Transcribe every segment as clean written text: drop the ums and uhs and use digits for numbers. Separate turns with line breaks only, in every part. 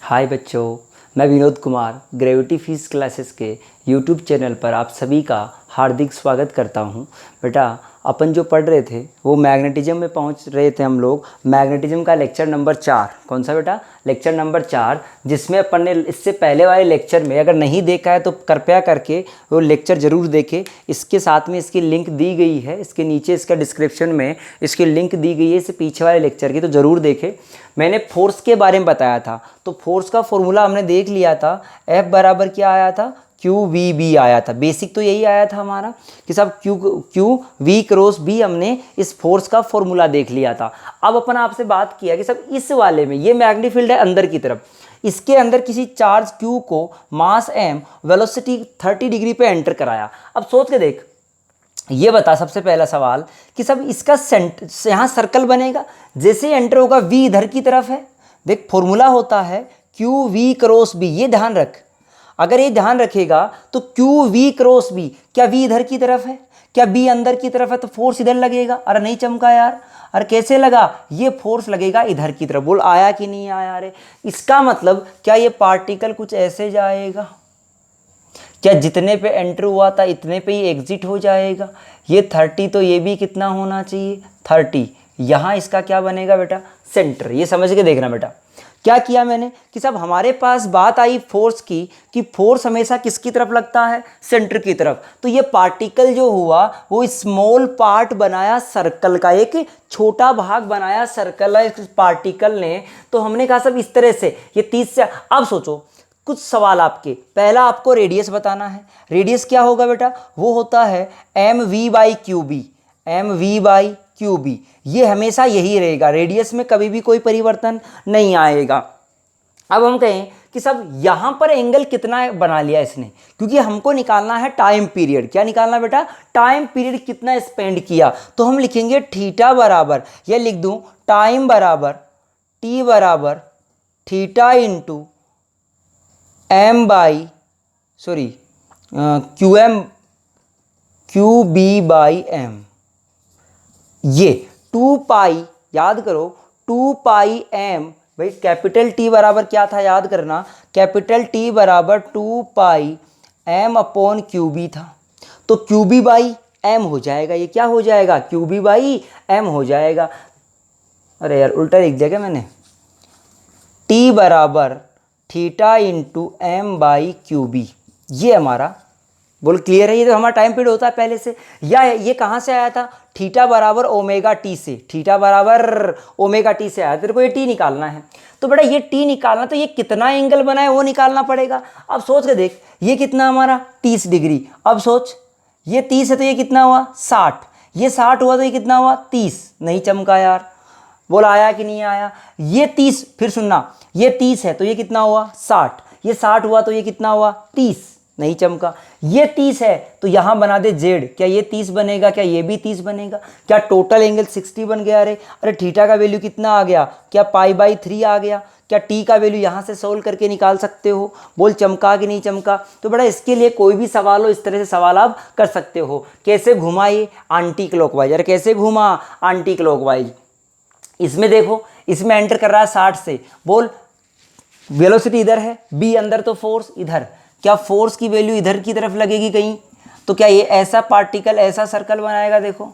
हाय बच्चों, मैं Vinod Kumar gravity physics classes के यूट्यूब चैनल पर आप सभी का हार्दिक स्वागत करता हूं। बेटा, अपन जो पढ़ रहे थे वो मैग्नेटिज्म में पहुंच रहे थे हम लोग। मैग्नेटिज्म का लेक्चर नंबर 4, कौन सा बेटा? लेक्चर नंबर 4, जिसमें अपन ने इससे पहले वाले लेक्चर में अगर नहीं देखा है तो कृपया करके वो लेक्चर ज़रूर देखें। इसके साथ में इसकी लिंक दी गई है, इसके नीचे इसका डिस्क्रिप्शन में इसकी लिंक दी गई है इससे पीछे वाले लेक्चर की, तो ज़रूर देखें। मैंने फोर्स के बारे में बताया था, तो फोर्स का फॉर्मूला हमने देख लिया था। F बराबर क्या आया था? QVB आया था। बेसिक तो यही आया था हमारा कि सब QV क्रॉस B, हमने इस फोर्स का फॉर्मूला देख लिया था। अब अपन आपसे बात किया कि सब इस वाले में ये मैग्नेटिक फील्ड है अंदर की तरफ, इसके अंदर किसी चार्ज Q को मास M वेलोसिटी 30 डिग्री पे एंटर कराया। अब सोच के देख, ये बता सबसे पहला सवाल कि सब इसका यहाँ सर्कल बनेगा, जैसे एंटर होगा V इधर की तरफ है। देख, फॉर्मूला होता है QV क्रॉस B, ये ध्यान रख। अगर ये ध्यान रखेगा तो QV क्रॉस B, क्या V इधर की तरफ है, क्या B अंदर की तरफ है, तो फोर्स इधर लगेगा। अरे नहीं चमका यार, अरे कैसे लगा? ये फोर्स लगेगा इधर की तरफ। बोल आया कि नहीं आया? अरे इसका मतलब क्या ये पार्टिकल कुछ ऐसे जाएगा? क्या जितने पे एंटर हुआ था इतने पे ही एग्जिट हो जाएगा? ये 30, तो ये भी कितना होना चाहिए? 30। यहाँ इसका क्या बनेगा बेटा? सेंटर। ये समझ के देखना बेटा, क्या किया मैंने कि सब हमारे पास बात आई फोर्स की कि फोर्स हमेशा किसकी तरफ लगता है? सेंटर की तरफ। तो ये पार्टिकल जो हुआ वो स्मॉल पार्ट बनाया सर्कल का, एक छोटा भाग बनाया सर्कल इस पार्टिकल ने। तो हमने कहा सब इस तरह से ये 30 से। अब सोचो कुछ सवाल आपके, पहला आपको रेडियस बताना है। रेडियस क्या होगा बेटा? वो होता है mv/qb। mv/qb ये हमेशा यही रहेगा, रेडियस में कभी भी कोई परिवर्तन नहीं आएगा। अब हम कहें कि सब यहाँ पर एंगल कितना बना लिया इसने, क्योंकि हमको निकालना है टाइम पीरियड। क्या निकालना बेटा? टाइम पीरियड कितना स्पेंड किया। तो हम लिखेंगे थीटा बराबर, या लिख दूँ टाइम बराबर टी बराबर थीटा इंटू QB/M। ये 2 पाई, याद करो 2 पाई M। भाई कैपिटल T बराबर क्या था याद करना? कैपिटल T बराबर 2 पाई M/QB था। तो QB/M हो जाएगा। ये क्या हो जाएगा? QB/M हो जाएगा। अरे यार उल्टा लिख दिया क्या मैंने? T बराबर थीटा इंटू M/QB, ये हमारा, बोल क्लियर है? ये तो हमारा टाइम पीरियड होता है पहले से। या ये कहाँ से आया था? थीटा बराबर ओमेगा टी से। थीटा बराबर ओमेगा टी से आया। तेरे को ये टी निकालना है, तो बेटा ये टी निकालना, तो ये कितना एंगल बना है वो निकालना पड़ेगा। अब सोच के देख, ये कितना हमारा 30 डिग्री। अब सोच, ये 30 है तो ये कितना हुआ? 60। ये 60 हुआ तो ये कितना हुआ? 30। नहीं चमका यार, बोल आया कि नहीं आया? ये 30, फिर सुनना, ये 30 है तो ये कितना हुआ? 60। ये 60 हुआ तो ये कितना हुआ? 30। नहीं चमका। ये 30 है तो यहां बना दे जेड। क्या ये 30 बनेगा? क्या ये भी 30 बनेगा? क्या टोटल एंगल 60 बन गया? अरे थीटा का वैल्यू कितना आ गया? क्या π/3 आ गया? क्या टी का वैल्यू यहां से सोल्व करके निकाल सकते हो? बोल चमका कि नहीं चमका? तो बड़ा इसके लिए कोई भी सवाल हो इस तरह से सवाल आप कर सकते हो। कैसे घुमा? ये एंटी क्लॉकवाइज। अरे कैसे घुमा? Anti clockwise. इसमें देखो, इसमें एंटर कर रहा है 60 से। बोल वेलोसिटी इधर है, बी अंदर, तो फोर्स इधर। क्या फोर्स की वैल्यू इधर की तरफ लगेगी कहीं? तो क्या ये ऐसा पार्टिकल ऐसा सर्कल बनाएगा? देखो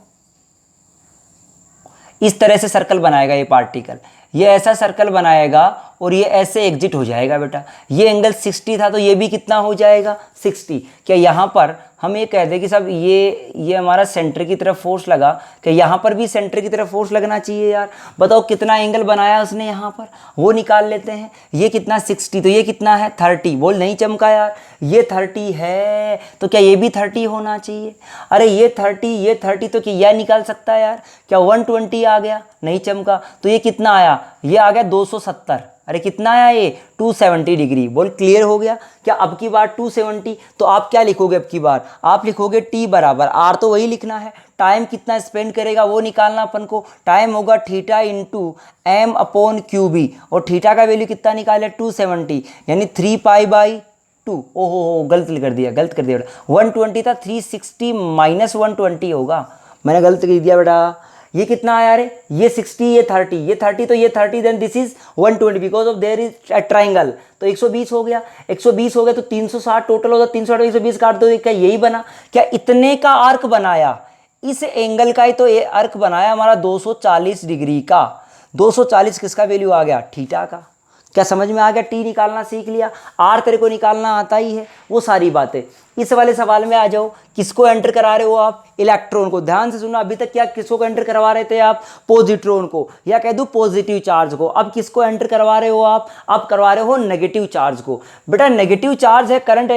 इस तरह से सर्कल बनाएगा ये पार्टिकल, ये ऐसा सर्कल बनाएगा और ये ऐसे एग्जिट हो जाएगा बेटा। ये एंगल 60 था तो ये भी कितना हो जाएगा? 60। क्या यहाँ पर हम ये कह दें कि साहब ये हमारा सेंटर की तरफ फोर्स लगा, क्या यहाँ पर भी सेंटर की तरफ फोर्स लगना चाहिए यार? बताओ कितना एंगल बनाया उसने यहाँ पर, वो निकाल लेते हैं। ये कितना? 60, तो ये कितना है? 30। बोल नहीं चमका यार? ये 30 है तो क्या ये भी 30 होना चाहिए? अरे ये 30 तो क्या यह निकाल सकता है यार? क्या 120 आ गया? नहीं चमका। तो ये कितना आया? ये आ गया 270। अरे कितना आया ये? 270 डिग्री। बोल क्लियर हो गया? क्या अब की बार 270, तो आप क्या लिखोगे अब की बार? आप लिखोगे टी बराबर, आर तो वही लिखना है, टाइम कितना स्पेंड करेगा वो निकालना अपन को। टाइम होगा थीटा इंटू M/QB, और थीटा का वैल्यू कितना निकाले? 270, यानी 3 π/2। ओहो गलत कर दिया बेटा। 120 था, 360 - 120 होगा। मैंने गलत कर दिया बेटा। ये कितना आया रे, ये 60, ये 30, ये 30 तो ये 30, then this is 120 because of there is a triangle, तो 120 हो गया। 120 हो गया तो 360 टोटल होगा, 360 120 काट दो, क्या यही बना? क्या इतने का आर्क बनाया? इस एंगल का ही तो ये आर्क बनाया हमारा 240 डिग्री का। 240 किसका वैल्यू आ गया? थीटा का। क्या समझ में आ गया? टी निकालना सीख लिया, आर तेरे को निकालना आता ही है, वो सारी बातें। इस वाले सवाल में आ जाओ, किसको एंटर करा रहे हो आप? इलेक्ट्रॉन को। ध्यान से सुनो, अभी तक क्या किसको एंटर करवा रहे थे आप? पॉजिट्रॉन को, या कह दूं पॉजिटिव चार्ज को। अब किसको एंटर करवा रहे हो आप? आप करवा रहे हो नेगेटिव चार्ज को। बेटा नेगेटिव चार्ज है, करंट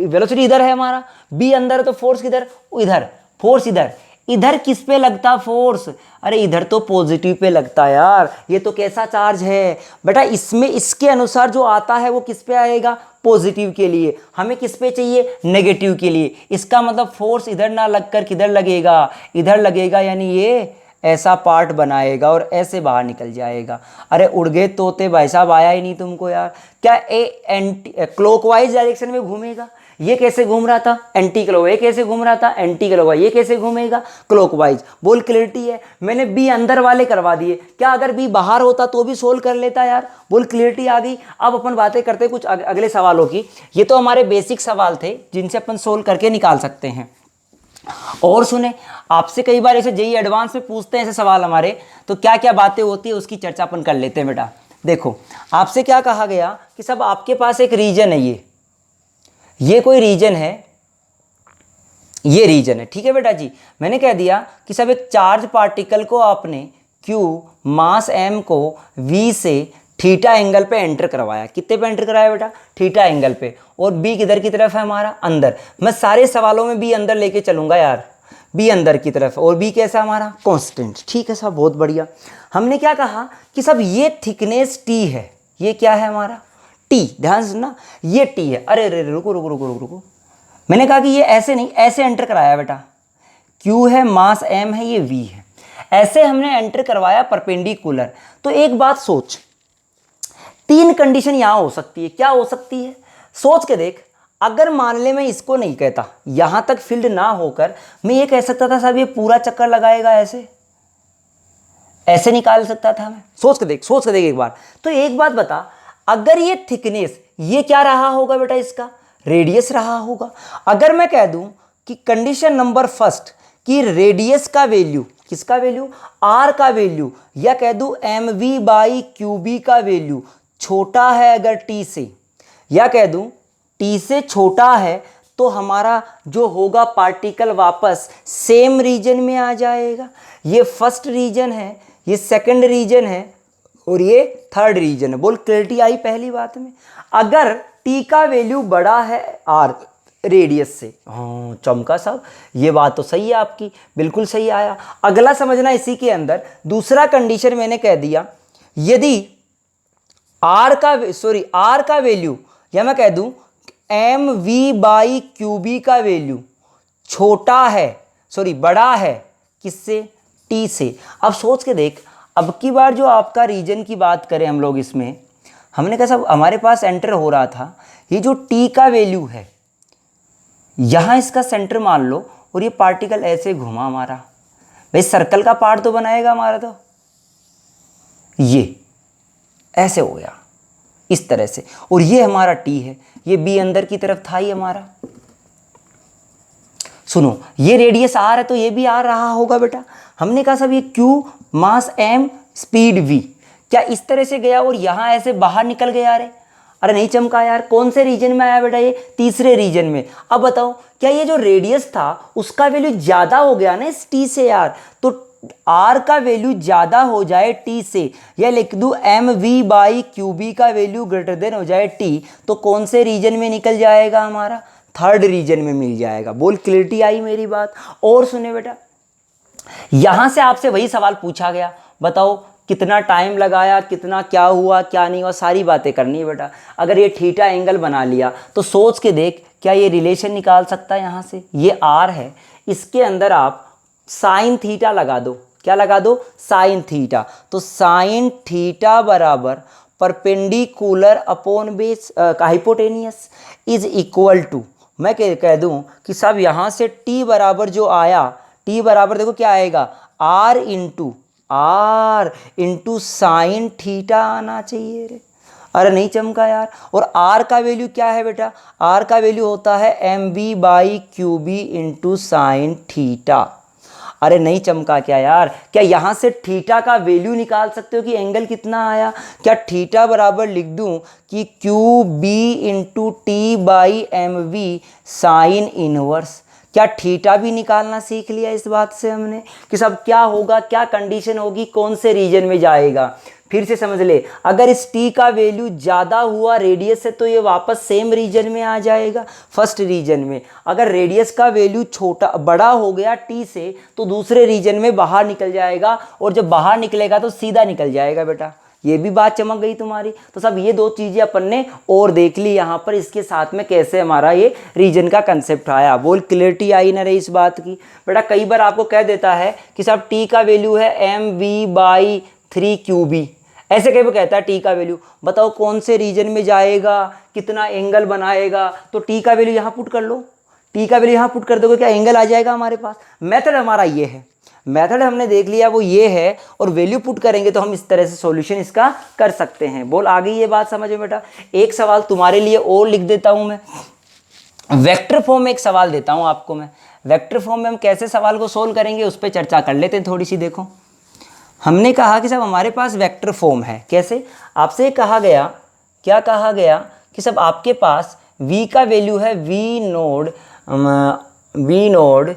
वेलोसिटी इधर है हमारा, बी अंदर है, तो फोर्स किधर? इधर। फोर्स इधर, इधर किस पे लगता फोर्स? अरे इधर तो पॉजिटिव पे लगता यार, ये तो कैसा चार्ज है बेटा? इसमें इसके अनुसार जो आता है वो किस पे आएगा? पॉजिटिव के लिए। हमें किस पे चाहिए? नेगेटिव के लिए। इसका मतलब फोर्स इधर ना लगकर किधर लगेगा? इधर लगेगा, यानी ये ऐसा पार्ट बनाएगा और ऐसे बाहर निकल जाएगा। अरे उड़ गए तोते भाई साहब, आया ही नहीं तुमको यार। क्या ए एंटी क्लॉकवाइज डायरेक्शन में घूमेगा? ये कैसे घूम रहा था? Anti clock. ये कैसे घूम रहा था? Anti clock. ये कैसे घूमेगा? क्लॉकवाइज। बोल क्लियरिटी है? मैंने बी अंदर वाले करवा दिए, क्या अगर बी बाहर होता तो भी सोल्व कर लेता यार? बोल क्लियरिटी आ गई। अब अपन बातें करते हैं कुछ अगले सवालों की। ये तो हमारे बेसिक सवाल थे जिनसे अपन सोल्व करके निकाल सकते हैं। और सुने, आपसे कई बार ऐसे जेई एडवांस में पूछते हैं ऐसे सवाल हमारे, तो क्या क्या बातें होती है उसकी चर्चा अपन कर लेते हैं बेटा। देखो आपसे क्या कहा गया कि सब आपके पास एक रीजन है, ये कोई रीजन है, ये रीजन है, ठीक है बेटा जी। मैंने कह दिया कि सब एक चार्ज पार्टिकल को आपने Q मास m को V से थीटा एंगल पे एंटर करवाया। कितने पे एंटर कराया बेटा? थीटा एंगल पे। और B किधर की तरफ है हमारा? अंदर। मैं सारे सवालों में B अंदर लेके चलूंगा यार, B अंदर की तरफ। और B कैसा हमारा? कांस्टेंट। ठीक है साहब, बहुत बढ़िया। हमने क्या कहा कि सब ये थिकनेस T है, ये क्या है हमारा? T। ध्यान से सुनना, ये T है। अरे अरे रुको रुको रुको रुको रुको, मैंने कहा कि ये ऐसे नहीं, ऐसे एंटर कराया बेटा। Q है, मास m है, ये V है, ऐसे हमने एंटर करवाया परपेंडिकुलर। तो एक बात सोच, तीन कंडीशन यहां हो सकती है। क्या हो सकती है? सोच के देख। अगर मान ले मैं इसको नहीं कहता, यहां तक फील्ड ना होकर मैं ये कह सकता था साहब ये पूरा चक्कर लगाएगा, ऐसे ऐसे निकाल सकता था मैं। सोच के देख, सोच के देख एक बार। तो एक बात बता, अगर ये थिकनेस, ये क्या रहा होगा बेटा? इसका रेडियस रहा होगा। अगर मैं कह दूं कि कंडीशन नंबर फर्स्ट कि रेडियस का वैल्यू, किसका वैल्यू? आर का वैल्यू, या कह दूं M V by Q B का वैल्यू छोटा है अगर टी से, या कह दूं टी से छोटा है, तो हमारा जो होगा पार्टिकल वापस सेम रीजन में आ जाएगा। ये फर्स्ट रीजन है, ये सेकंड रीजन है, और ये थर्ड रीजन है। बोल क्लैरिटी आई पहली बात में? अगर टी का वैल्यू बड़ा है आर रेडियस से, हाँ चमका साहब, ये बात तो सही है आपकी, बिल्कुल सही आया। अगला समझना इसी के अंदर, दूसरा कंडीशन मैंने कह दिया, यदि आर का वैल्यू, या मैं कह दूं M V by Q B का वैल्यू छोटा है, बड़ा है, किससे? टी से। अब सोच के देख, अब की बार जो आपका रीजन की बात करें हम लोग, इसमें हमने कहा सब हमारे पास एंटर हो रहा था, ये जो टी का वैल्यू है यहां इसका सेंटर मान लो, और ये पार्टिकल ऐसे घुमा हमारा, भाई सर्कल का पार्ट तो बनाएगा हमारा, तो ये ऐसे हो गया इस तरह से, और ये हमारा टी है, ये बी अंदर की तरफ था ही हमारा। सुनो, ये रेडियस आर है तो ये भी आर रहा होगा बेटा। हमने कहा सब ये Q mass M speed V, क्या इस तरह से गया और यहां ऐसे बाहर निकल गया? अरे नहीं चमका यार। कौन से रीजन में आया बेटा? ये तीसरे रीजन में। अब बताओ, क्या ये जो रेडियस था उसका वैल्यू ज्यादा हो गया ना इस टी से यार? तो आर का वैल्यू ज्यादा हो जाए टी से, या लिख दूं M V by Q B का वैल्यू ग्रेटर देन हो जाए टी, तो कौन से रीजन में निकल जाएगा हमारा? थर्ड रीजन में मिल जाएगा। बोल क्लियरिटी आई मेरी बात? और सुने बेटा, यहां से आपसे वही सवाल पूछा गया, बताओ कितना टाइम लगाया, कितना क्या हुआ क्या नहीं हुआ, सारी बातें करनी है बेटा। अगर ये थीटा एंगल बना लिया तो सोच के देख, क्या ये रिलेशन निकाल सकता है? यहाँ से ये आर है, इसके अंदर आप साइन थीटा लगा दो। क्या लगा दो? Sine theta. तो साइन थीटा बराबर perpendicular upon base hypotenuse is equal to, मैं कह दूं कि सब यहाँ से t बराबर जो आया टी बराबर देखो क्या आएगा, आर इंटू साइन थीटा आना चाहिए रे। अरे नहीं चमका यार। और आर का वैल्यू क्या है बेटा, आर का वैल्यू होता है M V by Q B into sine theta. अरे नहीं चमका क्या यार, क्या यहाँ से थीटा का वैल्यू निकाल सकते हो कि एंगल कितना आया? क्या थीटा बराबर लिख दूँ कि Q B into T by M V sine inverse? क्या थीटा भी निकालना सीख लिया इस बात से हमने कि सब क्या होगा, क्या कंडीशन होगी, कौन से रीजन में जाएगा। फिर से समझ ले, अगर इस टी का वैल्यू ज़्यादा हुआ रेडियस से तो ये वापस सेम रीजन में आ जाएगा, फर्स्ट रीजन में। अगर रेडियस का वैल्यू छोटा बड़ा हो गया टी से तो दूसरे रीजन में बाहर निकल जाएगा, और जब बाहर निकलेगा तो सीधा निकल जाएगा बेटा। ये भी बात चमक गई तुम्हारी। तो सब ये दो चीज़ें अपन ने और देख ली यहाँ पर, इसके साथ में कैसे हमारा ये रीजन का कंसेप्ट आया। बोल क्लियरिटी आई ना रही इस बात की? बेटा कई बार आपको कह देता है कि साहब टी का वैल्यू है M V by 3 Q B, ऐसे कहीं वो कहता है टी का वैल्यू, बताओ कौन से रीजन में जाएगा, कितना एंगल बनाएगा। तो टी का वैल्यू यहाँ पुट कर लो, टी का वैल्यू यहाँ पुट कर दोगे, क्या एंगल आ जाएगा हमारे पास। मेथड हमारा ये है, मेथड हमने देख लिया वो ये है, और वैल्यू पुट करेंगे तो हम इस तरह से सॉल्यूशन इसका कर सकते हैं। बोल आ गई ये बात समझ में बेटा? एक सवाल तुम्हारे लिए और लिख देता हूँ मैं, वेक्टर फॉर्म में एक सवाल देता हूँ आपको मैं। वेक्टर फॉर्म में हम कैसे सवाल को सोल्व करेंगे उस पर चर्चा कर लेते हैं थोड़ी सी। देखो हमने कहा कि सब हमारे पास वेक्टर फॉर्म है, कैसे? आपसे कहा गया, क्या कहा गया कि सब आपके पास v का वैल्यू है V naught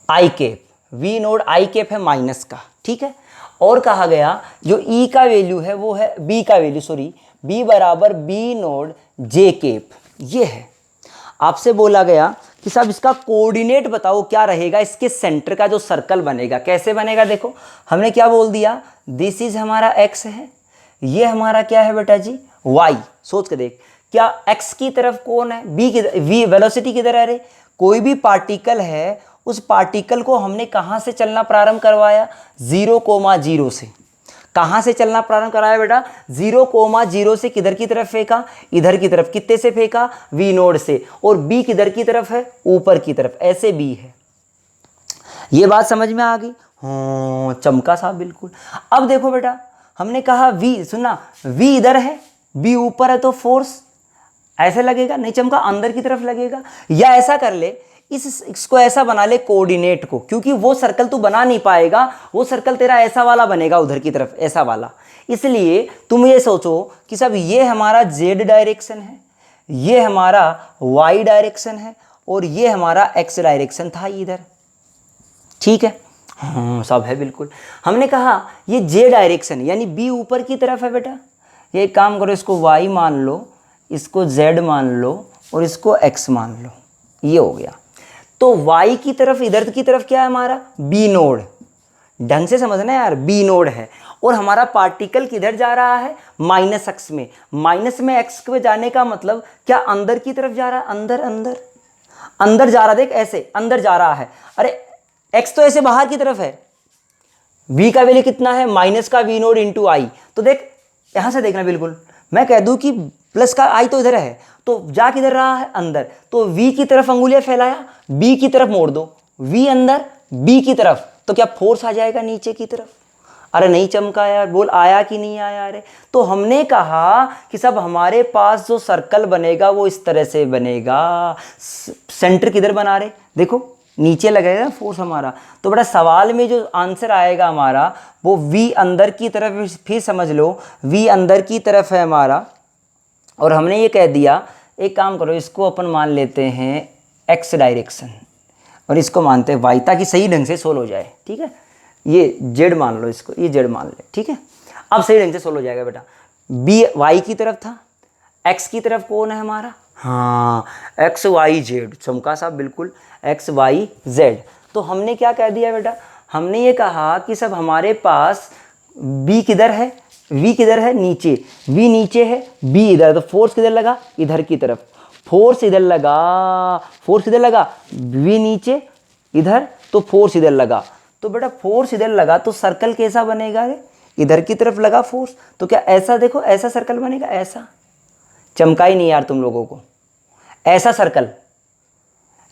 I cap, V naught I cap है माइनस का, ठीक है। और कहा गया जो e का वैल्यू है वो है b का वैल्यू, सॉरी b बराबर b नोड जे कैप, ये है। आपसे बोला गया कि साहब इसका कोऑर्डिनेट बताओ क्या रहेगा, इसके सेंटर का जो सर्कल बनेगा कैसे बनेगा। देखो हमने क्या बोल दिया, दिस इज हमारा x है, ये हमारा क्या है बेटा जी y। सोच के देख, क्या x की तरफ कौन है, b की, v वेलोसिटी किधर है रे? कोई भी पार्टिकल है, उस पार्टिकल को हमने कहाँ से चलना प्रारंभ करवाया, 0,0 से। कहाँ से चलना प्रारंभ कराया बेटा, 0,0 से किधर की तरफ फेंका, इधर की तरफ। कितने से फेंका, वी नोड से। और बी किधर की तरफ है, ऊपर की तरफ, ऐसे बी है। ये बात समझ में आ गई? हाँ चमका साहब बिल्कुल। अब देखो बेटा हमने कहा वी, सुना वी इधर है, बी ऊपर है, तो फोर्स ऐसे लगेगा, नहीं चमका, अंदर की तरफ लगेगा। या ऐसा कर ले, इसको ऐसा बना ले कोऑर्डिनेट को, क्योंकि वो सर्कल तू बना नहीं पाएगा, वो सर्कल तेरा ऐसा वाला बनेगा उधर की तरफ, ऐसा वाला। इसलिए तुम ये सोचो कि सब ये हमारा जेड डायरेक्शन है, ये हमारा वाई डायरेक्शन है, और ये हमारा एक्स डायरेक्शन था इधर, ठीक है। हाँ सब है बिल्कुल। हमने कहा ये जे डायरेक्शन यानी बी ऊपर की तरफ है बेटा। ये एक काम करो, इसको वाई मान लो, इसको जेड मान लो, और इसको एक्स मान लो, ये हो गया। तो y की तरफ, इधर की तरफ क्या है हमारा, बी नोड। ढंग से समझना यार, बी नोड है। और हमारा पार्टिकल किधर जा रहा है, माइनस एक्स में। माइनस में एक्स में जाने का मतलब क्या, अंदर की तरफ जा रहा है, अंदर अंदर अंदर जा रहा, देख ऐसे अंदर जा रहा है। अरे एक्स तो ऐसे बाहर की तरफ है। v का वैल्यू कितना है, माइनस का वी नोड इंटू आई। तो देख यहां से देखना, बिल्कुल मैं कह दूं कि प्लस का आई तो इधर है, तो जा किधर रहा है, अंदर। तो v की तरफ अंगुलियां फैलाया, b की तरफ मोड़ दो, v अंदर b की तरफ, तो क्या फोर्स आ जाएगा नीचे की तरफ। अरे नहीं चमका यार, बोल आया कि नहीं आया। अरे तो हमने कहा कि सब हमारे पास जो सर्कल बनेगा वो इस तरह से बनेगा। सेंटर किधर बना रहे, देखो नीचे लगेगा फोर्स हमारा। तो बड़ा सवाल में जो आंसर आएगा हमारा वो v अंदर की तरफ, फिर समझ लो v अंदर की तरफ है हमारा। और हमने ये कह दिया, एक काम करो, इसको अपन मान लेते हैं x डायरेक्शन, और इसको मानते हैं y, ताकि सही ढंग से सोल्व हो जाए, ठीक है। ये z मान लो, इसको ये z मान ले, ठीक है। अब सही ढंग से सोल्व हो जाएगा बेटा। b y की तरफ था, x की तरफ कौन है हमारा, हाँ एक्स वाई जेड, चमका साहब बिल्कुल, एक्स वाई जेड। तो हमने क्या कह दिया बेटा, हमने ये कहा कि सब हमारे पास b किधर है, v किधर है, नीचे, v नीचे है, b इधर, तो फोर्स किधर लगा, इधर की तरफ, फोर्स इधर लगा, फोर्स इधर लगा, v नीचे इधर, तो फोर्स इधर लगा। तो बेटा फोर्स इधर लगा तो सर्कल कैसा बनेगा रे, इधर की तरफ लगा फोर्स, तो क्या ऐसा, देखो ऐसा सर्कल बनेगा, ऐसा। चमका ही नहीं यार तुम लोगों को, ऐसा सर्कल,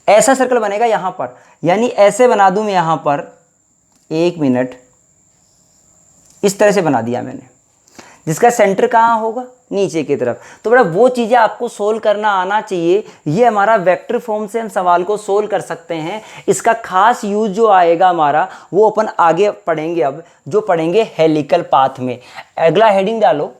ऐसा सर्कल बनेगा यहाँ पर, यानी ऐसे बना दूं मैं यहाँ पर, 1 मिनट, इस तरह से बना दिया मैंने, जिसका सेंटर कहाँ होगा, नीचे की तरफ। तो बेटा वो चीज़ें आपको सोल्व करना आना चाहिए। ये हमारा वेक्टर फॉर्म से हम सवाल को सोल्व कर सकते हैं। इसका खास यूज जो आएगा हमारा, वो अपन आगे पढ़ेंगे, अब जो पढ़ेंगे हेलिकल पाथ में। अगला हेडिंग डालो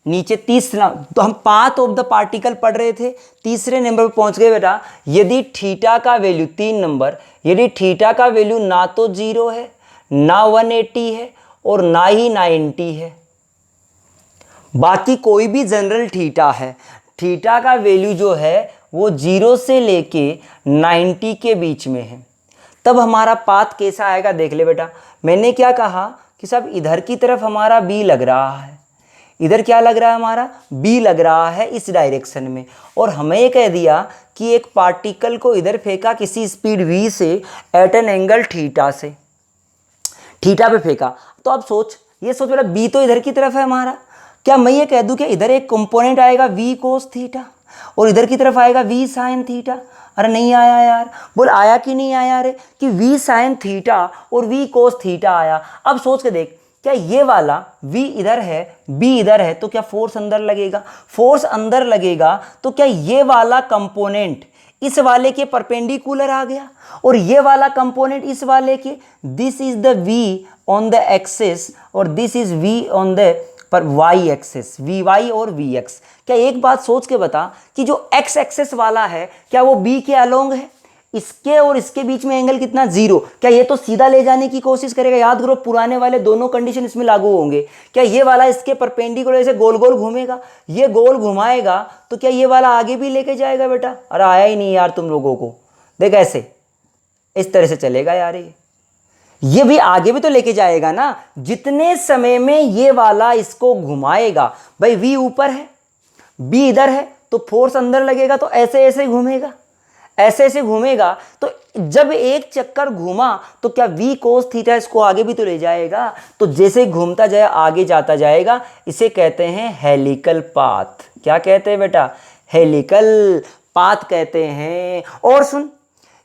नीचे, तीसरा। तो हम पाथ ऑफ द पार्टिकल पढ़ रहे थे, तीसरे नंबर पर पहुंच गए बेटा। यदि थीटा का वैल्यू, 3 नंबर, यदि थीटा का वैल्यू ना तो 0 है, ना 180 है, और ना ही 90 है, बाकी कोई भी जनरल थीटा है, थीटा का वैल्यू जो है वो 0 से लेके 90 के बीच में है, तब हमारा पाथ कैसा आएगा देख ले बेटा। मैंने क्या कहा कि सब इधर की तरफ हमारा बी लग रहा है, इधर क्या लग रहा है हमारा, बी लग रहा है इस डायरेक्शन में। और हमें ये कह दिया कि एक पार्टिकल को इधर फेंका किसी स्पीड v से एट एन एंगल थीटा से, थीटा पे फेंका। तो अब सोच, ये सोच बेटा, बी तो इधर की तरफ है हमारा, क्या मैं ये कह दूं कि इधर एक कंपोनेंट आएगा v कोस थीटा और इधर की तरफ आएगा v साइन थीटा? अरे नहीं आया यार, बोल आया कि नहीं आया रे, कि v साइन थीटा और v कोस थीटा आया। अब सोच के देख, क्या ये वाला v इधर है, b इधर है, तो क्या फोर्स अंदर लगेगा? फोर्स अंदर लगेगा तो क्या ये वाला कंपोनेंट इस वाले के परपेंडिकुलर आ गया और ये वाला कंपोनेंट इस वाले के, this is the v on the axis और this is v on the पर y एक्सिस, vy और vx। क्या एक बात सोच के बता कि जो x एक्सिस वाला है क्या वो b के अलोंग है? इसके और इसके बीच में एंगल कितना, 0। क्या ये तो सीधा ले जाने की कोशिश करेगा? याद करो पुराने वाले दोनों कंडीशन इसमें लागू होंगे। क्या ये वाला इसके परपेंडिकुलर ऐसे गोल गोल घूमेगा, ये गोल घुमाएगा तो क्या ये वाला आगे भी लेके जाएगा बेटा? अरे आया ही नहीं यार तुम लोगों को, देख ऐसे इस तरह से चलेगा यार, ये भी आगे भी तो लेके जाएगा ना। जितने समय में ये वाला इसको घुमाएगा, भाई v ऊपर है, b इधर है, तो फोर्स अंदर लगेगा, तो ऐसे ऐसे घूमेगा, ऐसे ऐसे घूमेगा। तो जब एक चक्कर घूमा तो क्या v कोस थीटा इसको आगे भी तो ले जाएगा, तो जैसे घूमता जाए आगे जाता जाएगा। इसे कहते हैं हेलिकल पाथ। क्या कहते हैं बेटा? हेलिकल पाथ कहते हैं। और सुन,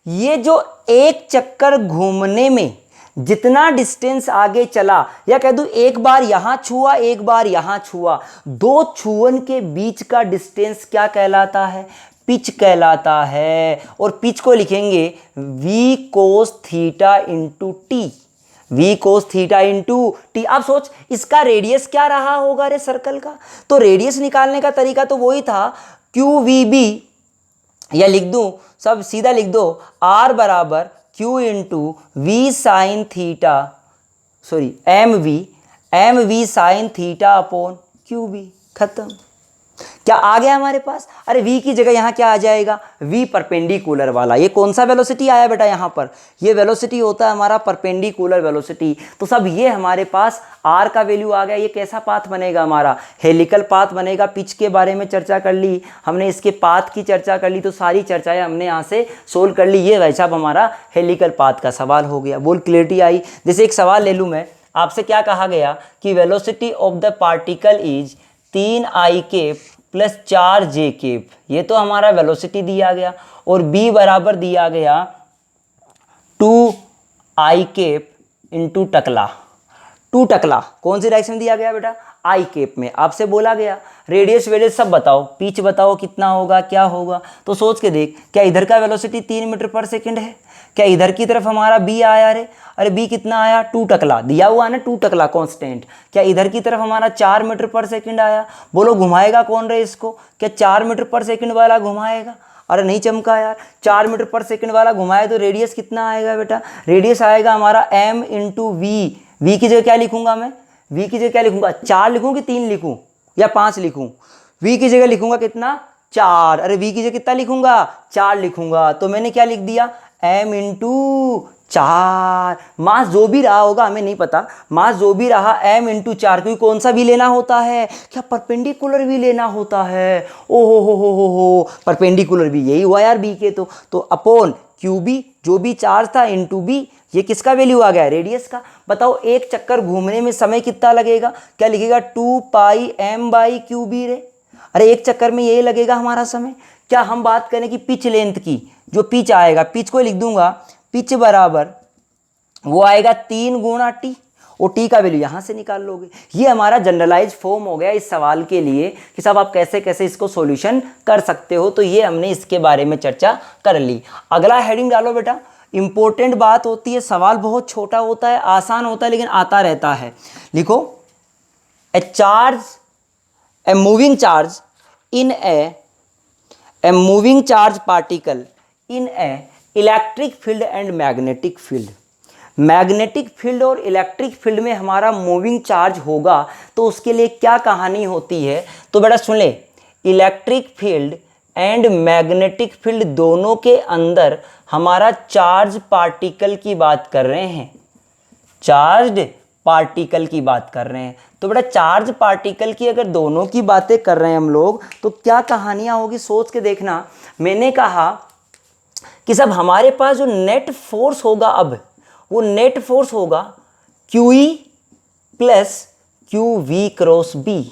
ये जो एक चक्कर घूमने में जितना डिस्टेंस आगे चला, या कह दूं एक बार यहां छुआ एक बार यहां छुआ, दो छुअन के बीच का डिस्टेंस क्या कहलाता है? पिच कहलाता है। और पिच को लिखेंगे v cos theta into T, v cos theta into T. अब सोच इसका रेडियस क्या रहा होगा रे सर्कल का? तो रेडियस निकालने का तरीका तो वही था, क्यू वी बी, या लिख दूं, सब सीधा लिख दो, r बराबर q into V sine theta, sorry M V sine theta upon Q B. खत्म। क्या आ गया हमारे पास? अरे v की जगह यहाँ क्या आ जाएगा? v परपेंडिकुलर वाला। ये कौन सा वेलोसिटी आया बेटा यहाँ पर? ये वेलोसिटी होता है हमारा परपेंडिकुलर वेलोसिटी। तो सब ये हमारे पास r का वैल्यू आ गया। ये कैसा पाथ बनेगा हमारा? हेलिकल पाथ बनेगा। पिच के बारे में चर्चा कर ली हमने, इसके पाथ की चर्चा कर ली, तो सारी चर्चाएं हमने यहाँ से सोल्व कर ली। ये वैसा हमारा हेलिकल पाथ का सवाल हो गया। बोल क्लियरिटी आई? जैसे एक सवाल ले लूँ मैं आपसे, क्या कहा गया कि velocity of the particle is 3i cap plus 4j cap. ये तो हमारा वेलोसिटी दिया गया। और b बराबर दिया गया 2i केप इंटू टकला। 2 टकला कौन सी डायरेक्शन में दिया गया बेटा? आई केप में। आपसे बोला गया रेडियस वेडियस सब बताओ, पिच बताओ कितना होगा, क्या होगा। तो सोच के देख, क्या इधर का वेलोसिटी 3 मीटर पर सेकंड है? क्या इधर की तरफ हमारा b आया रे? अरे b कितना आया? 2 टकला दिया हुआ है ना, 2 टकला कांस्टेंट। क्या इधर की तरफ हमारा 4 मीटर पर सेकंड आया? बोलो घुमाएगा कौन रे इसको? क्या 4 मीटर पर सेकंड वाला घुमाएगा? अरे नहीं चमका यार, 4 मीटर पर सेकंड वाला घुमाए तो रेडियस कितना आएगा बेटा? रेडियस आएगा हमारा m इंटू वी। वी की जगह क्या लिखूंगा मैं? वी की जगह क्या लिखूंगा? 4 लिखूं कि 3 लिखूं या 5 लिखूं? वी की जगह लिखूंगा कितना? 4। अरे वी की जगह कितना लिखूंगा? 4 लिखूंगा। तो मैंने क्या लिख दिया? m into 4। मास जो भी रहा होगा हमें नहीं पता, मास जो भी रहा m इंटू 4, क्योंकि कौन सा भी लेना होता है? क्या परपेंडिकुलर भी लेना होता है? ओ हो, परपेंडिकुलर भी यही हुआ यार b के। तो अपॉन क्यू बी, जो भी चार्ज था, इंटू बी। ये किसका वैल्यू आ गया? रेडियस का। बताओ एक चक्कर घूमने में समय कितना लगेगा? क्या लिखेगा? 2 पाई m बाई क्यू बी रे। अरे एक चक्कर में यही लगेगा हमारा समय। क्या हम बात करें कि पिच लेंथ की, जो पिच आएगा, पिच को लिख दूंगा, पिच बराबर वो आएगा 3 गुणा टी, और टी का वैल्यू यहां से निकाल लोगे। ये हमारा जनरलाइज फॉर्म हो गया इस सवाल के लिए कि साहब आप कैसे कैसे इसको सॉल्यूशन कर सकते हो। तो ये हमने इसके बारे में चर्चा कर ली। अगला हेडिंग डालो बेटा। इंपॉर्टेंट बात होती है, सवाल बहुत छोटा होता है, आसान होता है, लेकिन आता रहता है। लिखो, a moving charge in a moving charge particle in a electric field and magnetic field. Magnetic field और इलेक्ट्रिक फील्ड में हमारा मूविंग चार्ज होगा तो उसके लिए क्या कहानी होती है, तो बेटा सुन ले। Electric field and magnetic field दोनों के अंदर हमारा चार्ज पार्टिकल की बात कर रहे हैं, चार्ज्ड पार्टिकल की बात कर रहे हैं। तो बेटा चार्ज पार्टिकल की अगर दोनों की बातें कर रहे हैं हम लोग तो क्या कहानियां होगी, सोच के देखना। मैंने कहा कि सब हमारे पास जो नेट फोर्स होगा, अब वो नेट फोर्स होगा QE plus QV cross B।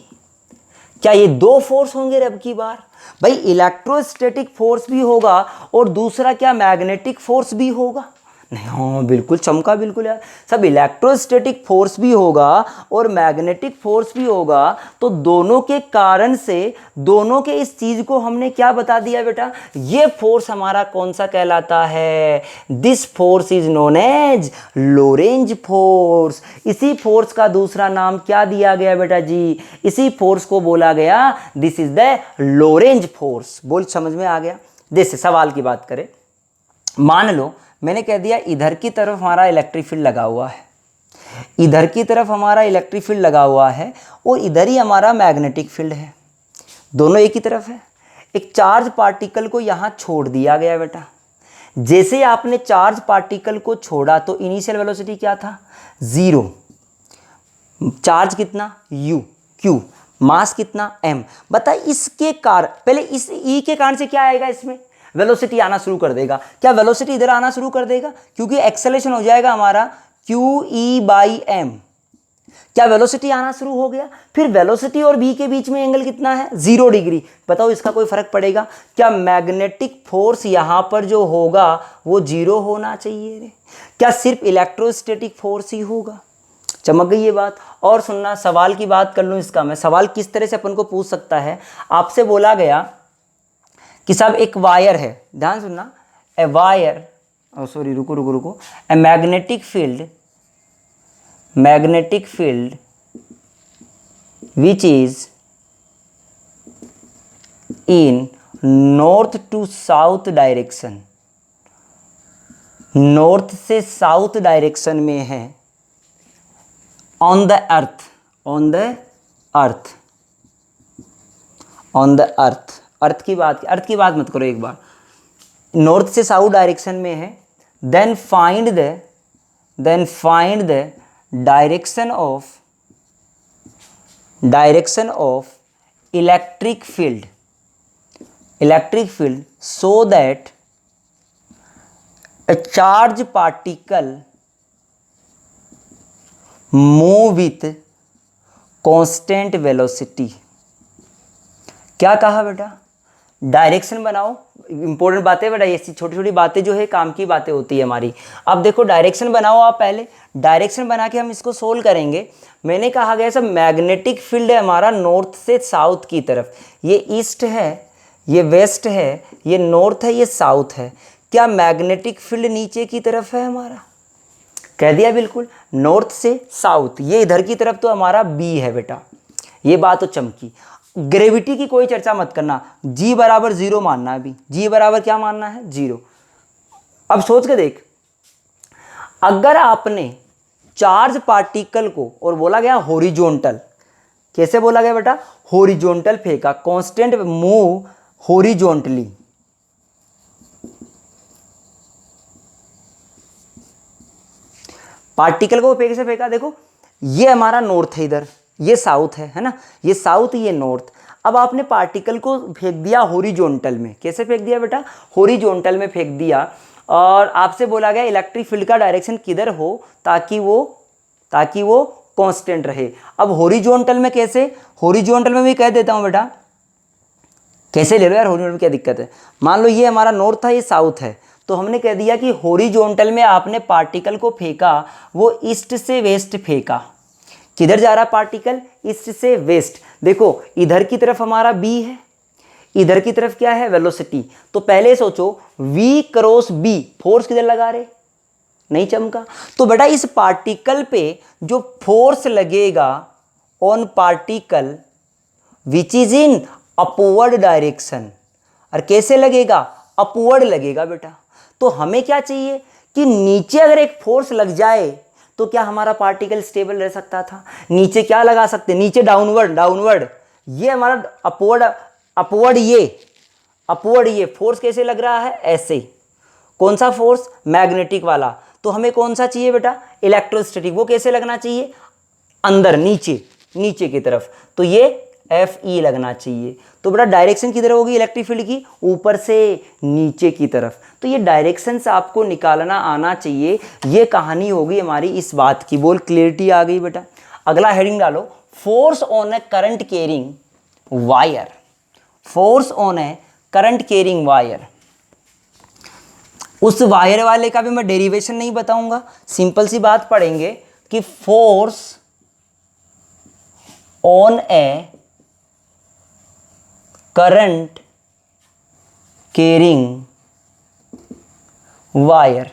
क्या ये दो फोर्स होंगे अब की बार? भाई इलेक्ट्रोस्टैटिक फोर्स भी होगा और दूसरा क्या मैग्नेटिक फोर्स भी होगा। नहीं, हाँ बिल्कुल चमका, बिल्कुल यार। सब इलेक्ट्रोस्टैटिक फोर्स भी होगा और मैग्नेटिक फोर्स भी होगा, तो दोनों के कारण से, दोनों के इस चीज को हमने क्या बता दिया बेटा, ये फोर्स हमारा कौन सा कहलाता है? This force is known as Lorentz force. इसी फोर्स का दूसरा नाम क्या दिया गया बेटा जी? इसी फोर्स को बोला गया this is the Lorentz force. बोल समझ में आ गया? जैसे सवाल की बात करें, मान लो मैंने कह दिया इधर की तरफ हमारा इलेक्ट्रिक फील्ड लगा हुआ है, इधर की तरफ हमारा इलेक्ट्रिक फील्ड लगा हुआ है और इधर ही हमारा मैग्नेटिक फील्ड है, दोनों एक ही तरफ है। एक चार्ज पार्टिकल को यहां छोड़ दिया गया बेटा। जैसे आपने चार्ज पार्टिकल को छोड़ा तो इनिशियल वेलोसिटी क्या था? 0। चार्ज कितना? U, Q, मास कितना? M। बता इसके कारण, पहले इस E के कारण से क्या आएगा, इसमें वेलोसिटी आना शुरू कर देगा। क्या वेलोसिटी इधर आना शुरू कर देगा? क्योंकि एक्सेलेरेशन हो जाएगा हमारा QE/m। क्या वेलोसिटी आना शुरू हो गया? फिर वेलोसिटी और B के बीच में एंगल कितना है? 0 डिग्री। बताओ इसका कोई फर्क पड़ेगा? क्या मैग्नेटिक फोर्स यहां पर जो होगा वो 0 होना चाहिए रे? क्या सिर्फ इलेक्ट्रोस्टैटिक फोर्स ही होगा? चमक गई ये बात। और सुनना, सवाल की बात कर लूं इसका मैं। सवाल किस तरह से अपन को पूछ सकता है? आपसे बोला गया कि साहब एक वायर है, ध्यान सुनना, ए वायर, सॉरी रुको, a magnetic field which is in north to south direction, north से साउथ डायरेक्शन में है, ऑन द अर्थ की बात मत करो एक बार, नॉर्थ से साउथ डायरेक्शन में है। Then find the direction of electric field so that a charge particle move with constant velocity। क्या कहा बेटा? डायरेक्शन बनाओ। इंपॉर्टेंट बातें बेटा, ये छोटी छोटी बातें जो है काम की बातें होती है हमारी। अब देखो डायरेक्शन बनाओ आप, पहले डायरेक्शन बना के हम इसको सोल्व करेंगे। मैंने कहा गया सब मैग्नेटिक फील्ड है हमारा नॉर्थ से साउथ की तरफ, ये ईस्ट है, ये वेस्ट है, ये नॉर्थ है, ये साउथ है। क्या मैग्नेटिक फील्ड नीचे की तरफ है हमारा? कह दिया बिल्कुल, नॉर्थ से साउथ, ये इधर की तरफ तो हमारा बी है बेटा। ये बात तो चमकी। ग्रेविटी की कोई चर्चा मत करना, G बराबर 0 मानना है। अभी G बराबर क्या मानना है? 0। अब सोच के देख, अगर आपने चार्ज पार्टिकल को, और बोला गया हॉरिजॉन्टल, कैसे बोला गया बेटा? हॉरिजॉन्टल फेंका, कांस्टेंट मूव हॉरिजॉन्टली। पार्टिकल को कैसे फेंका? देखो ये हमारा नॉर्थ है, इधर ये साउथ है ना, ये साउथ, ये नॉर्थ। अब आपने पार्टिकल को फेंक दिया हॉरिजॉन्टल में। कैसे फेंक दिया बेटा? हॉरिजॉन्टल में फेंक दिया। और आपसे बोला गया इलेक्ट्रिक फील्ड का डायरेक्शन किधर हो ताकि वो कांस्टेंट रहे। अब हॉरिजॉन्टल में कैसे? हॉरिजॉन्टल में भी कह देता हूं बेटा, कैसे ले लो यार, हॉरिजॉन्टल में क्या दिक्कत है। मान लो ये हमारा नॉर्थ था, ये साउथ है, तो हमने कह दिया कि हॉरिजॉन्टल में आपने पार्टिकल को फेंका, वो ईस्ट से वेस्ट फेंका। किधर जा रहा पार्टिकल? ईस्ट से वेस्ट। देखो इधर की तरफ हमारा b है, इधर की तरफ क्या है? वेलोसिटी। तो पहले सोचो v क्रॉस b, फोर्स किधर लगा रहे? नहीं चमका। तो बेटा इस पार्टिकल पे जो फोर्स लगेगा on particle which is in upward direction, और कैसे लगेगा? अपवर्ड लगेगा बेटा। तो हमें क्या चाहिए कि नीचे अगर एक फोर्स लग जाए तो क्या हमारा पार्टिकल स्टेबल रह सकता था? नीचे क्या लगा सकते? नीचे डाउनवर्ड, डाउनवर्ड। ये हमारा अपवर्ड, अपवर्ड ये, अपवर्ड ये फोर्स कैसे लग रहा है? ऐसे। कौन सा फोर्स? मैग्नेटिक वाला। तो हमें कौन सा चाहिए बेटा? इलेक्ट्रोस्टैटिक। वो कैसे लगना चाहिए? अंदर, नीचे, नीचे की तरफ। तो ये FE लगना चाहिए। तो बेटा डायरेक्शन किधर होगी इलेक्ट्रिक फील्ड की? ऊपर से नीचे की तरफ। तो ये डायरेक्शन से आपको निकालना आना चाहिए। ये कहानी होगी हमारी इस बात की। बोल क्लियरिटी आ गई बेटा। अगला हेडिंग डालो, force on A current carrying wire. Force on A current carrying wire. उस वायर वाले का भी मैं डेरिवेशन नहीं बताऊंगा, सिंपल सी बात पढ़ेंगे कि force on A current carrying wire.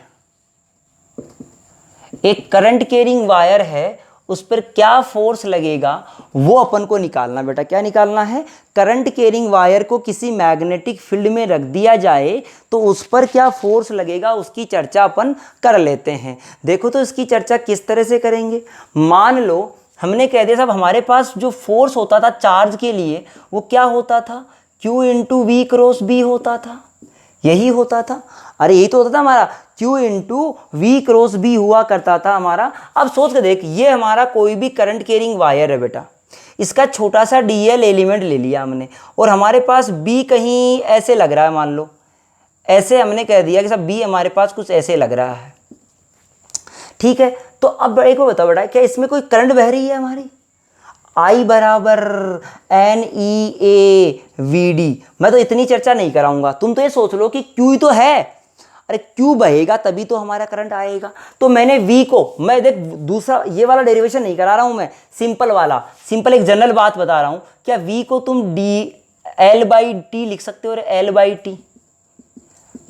एक करंट कैरिंग वायर है, उस पर क्या फोर्स लगेगा वो अपन को निकालना बेटा। क्या निकालना है? करंट कैरिंग वायर को किसी मैग्नेटिक फील्ड में रख दिया जाए तो उस पर क्या फोर्स लगेगा, उसकी चर्चा अपन कर लेते हैं। देखो तो इसकी चर्चा किस तरह से करेंगे। मान लो हमने कह दिया साहब हमारे पास जो फोर्स होता था चार्ज के लिए वो क्या होता था? Q into V cross B होता था। यही होता था। अरे यही तो होता था हमारा, Q into V cross B हुआ करता था हमारा। अब सोच के देख, ये हमारा कोई भी करंट कैरिंग वायर है बेटा, इसका छोटा सा dl एलिमेंट ले लिया हमने, और हमारे पास B कहीं ऐसे लग रहा है। मान लो ऐसे हमने कह दिया कि साहब B हमारे पास कुछ ऐसे लग रहा है, ठीक है। तो अब एक को बताओ बेटा, क्या इसमें कोई करंट बह रही है हमारी? I बराबर NEAVD। मैं तो इतनी चर्चा नहीं कराऊंगा, तुम तो ये सोच लो कि Q ही तो है। अरे Q बहेगा तभी तो हमारा करंट आएगा। तो मैंने V को, मैं देख दूसरा ये वाला डेरिवेशन नहीं करा रहा हूं मैं, सिंपल वाला, सिंपल एक जनरल बात बता रहा हूं। क्या V को तुम DL/T लिख सकते हो? L/T।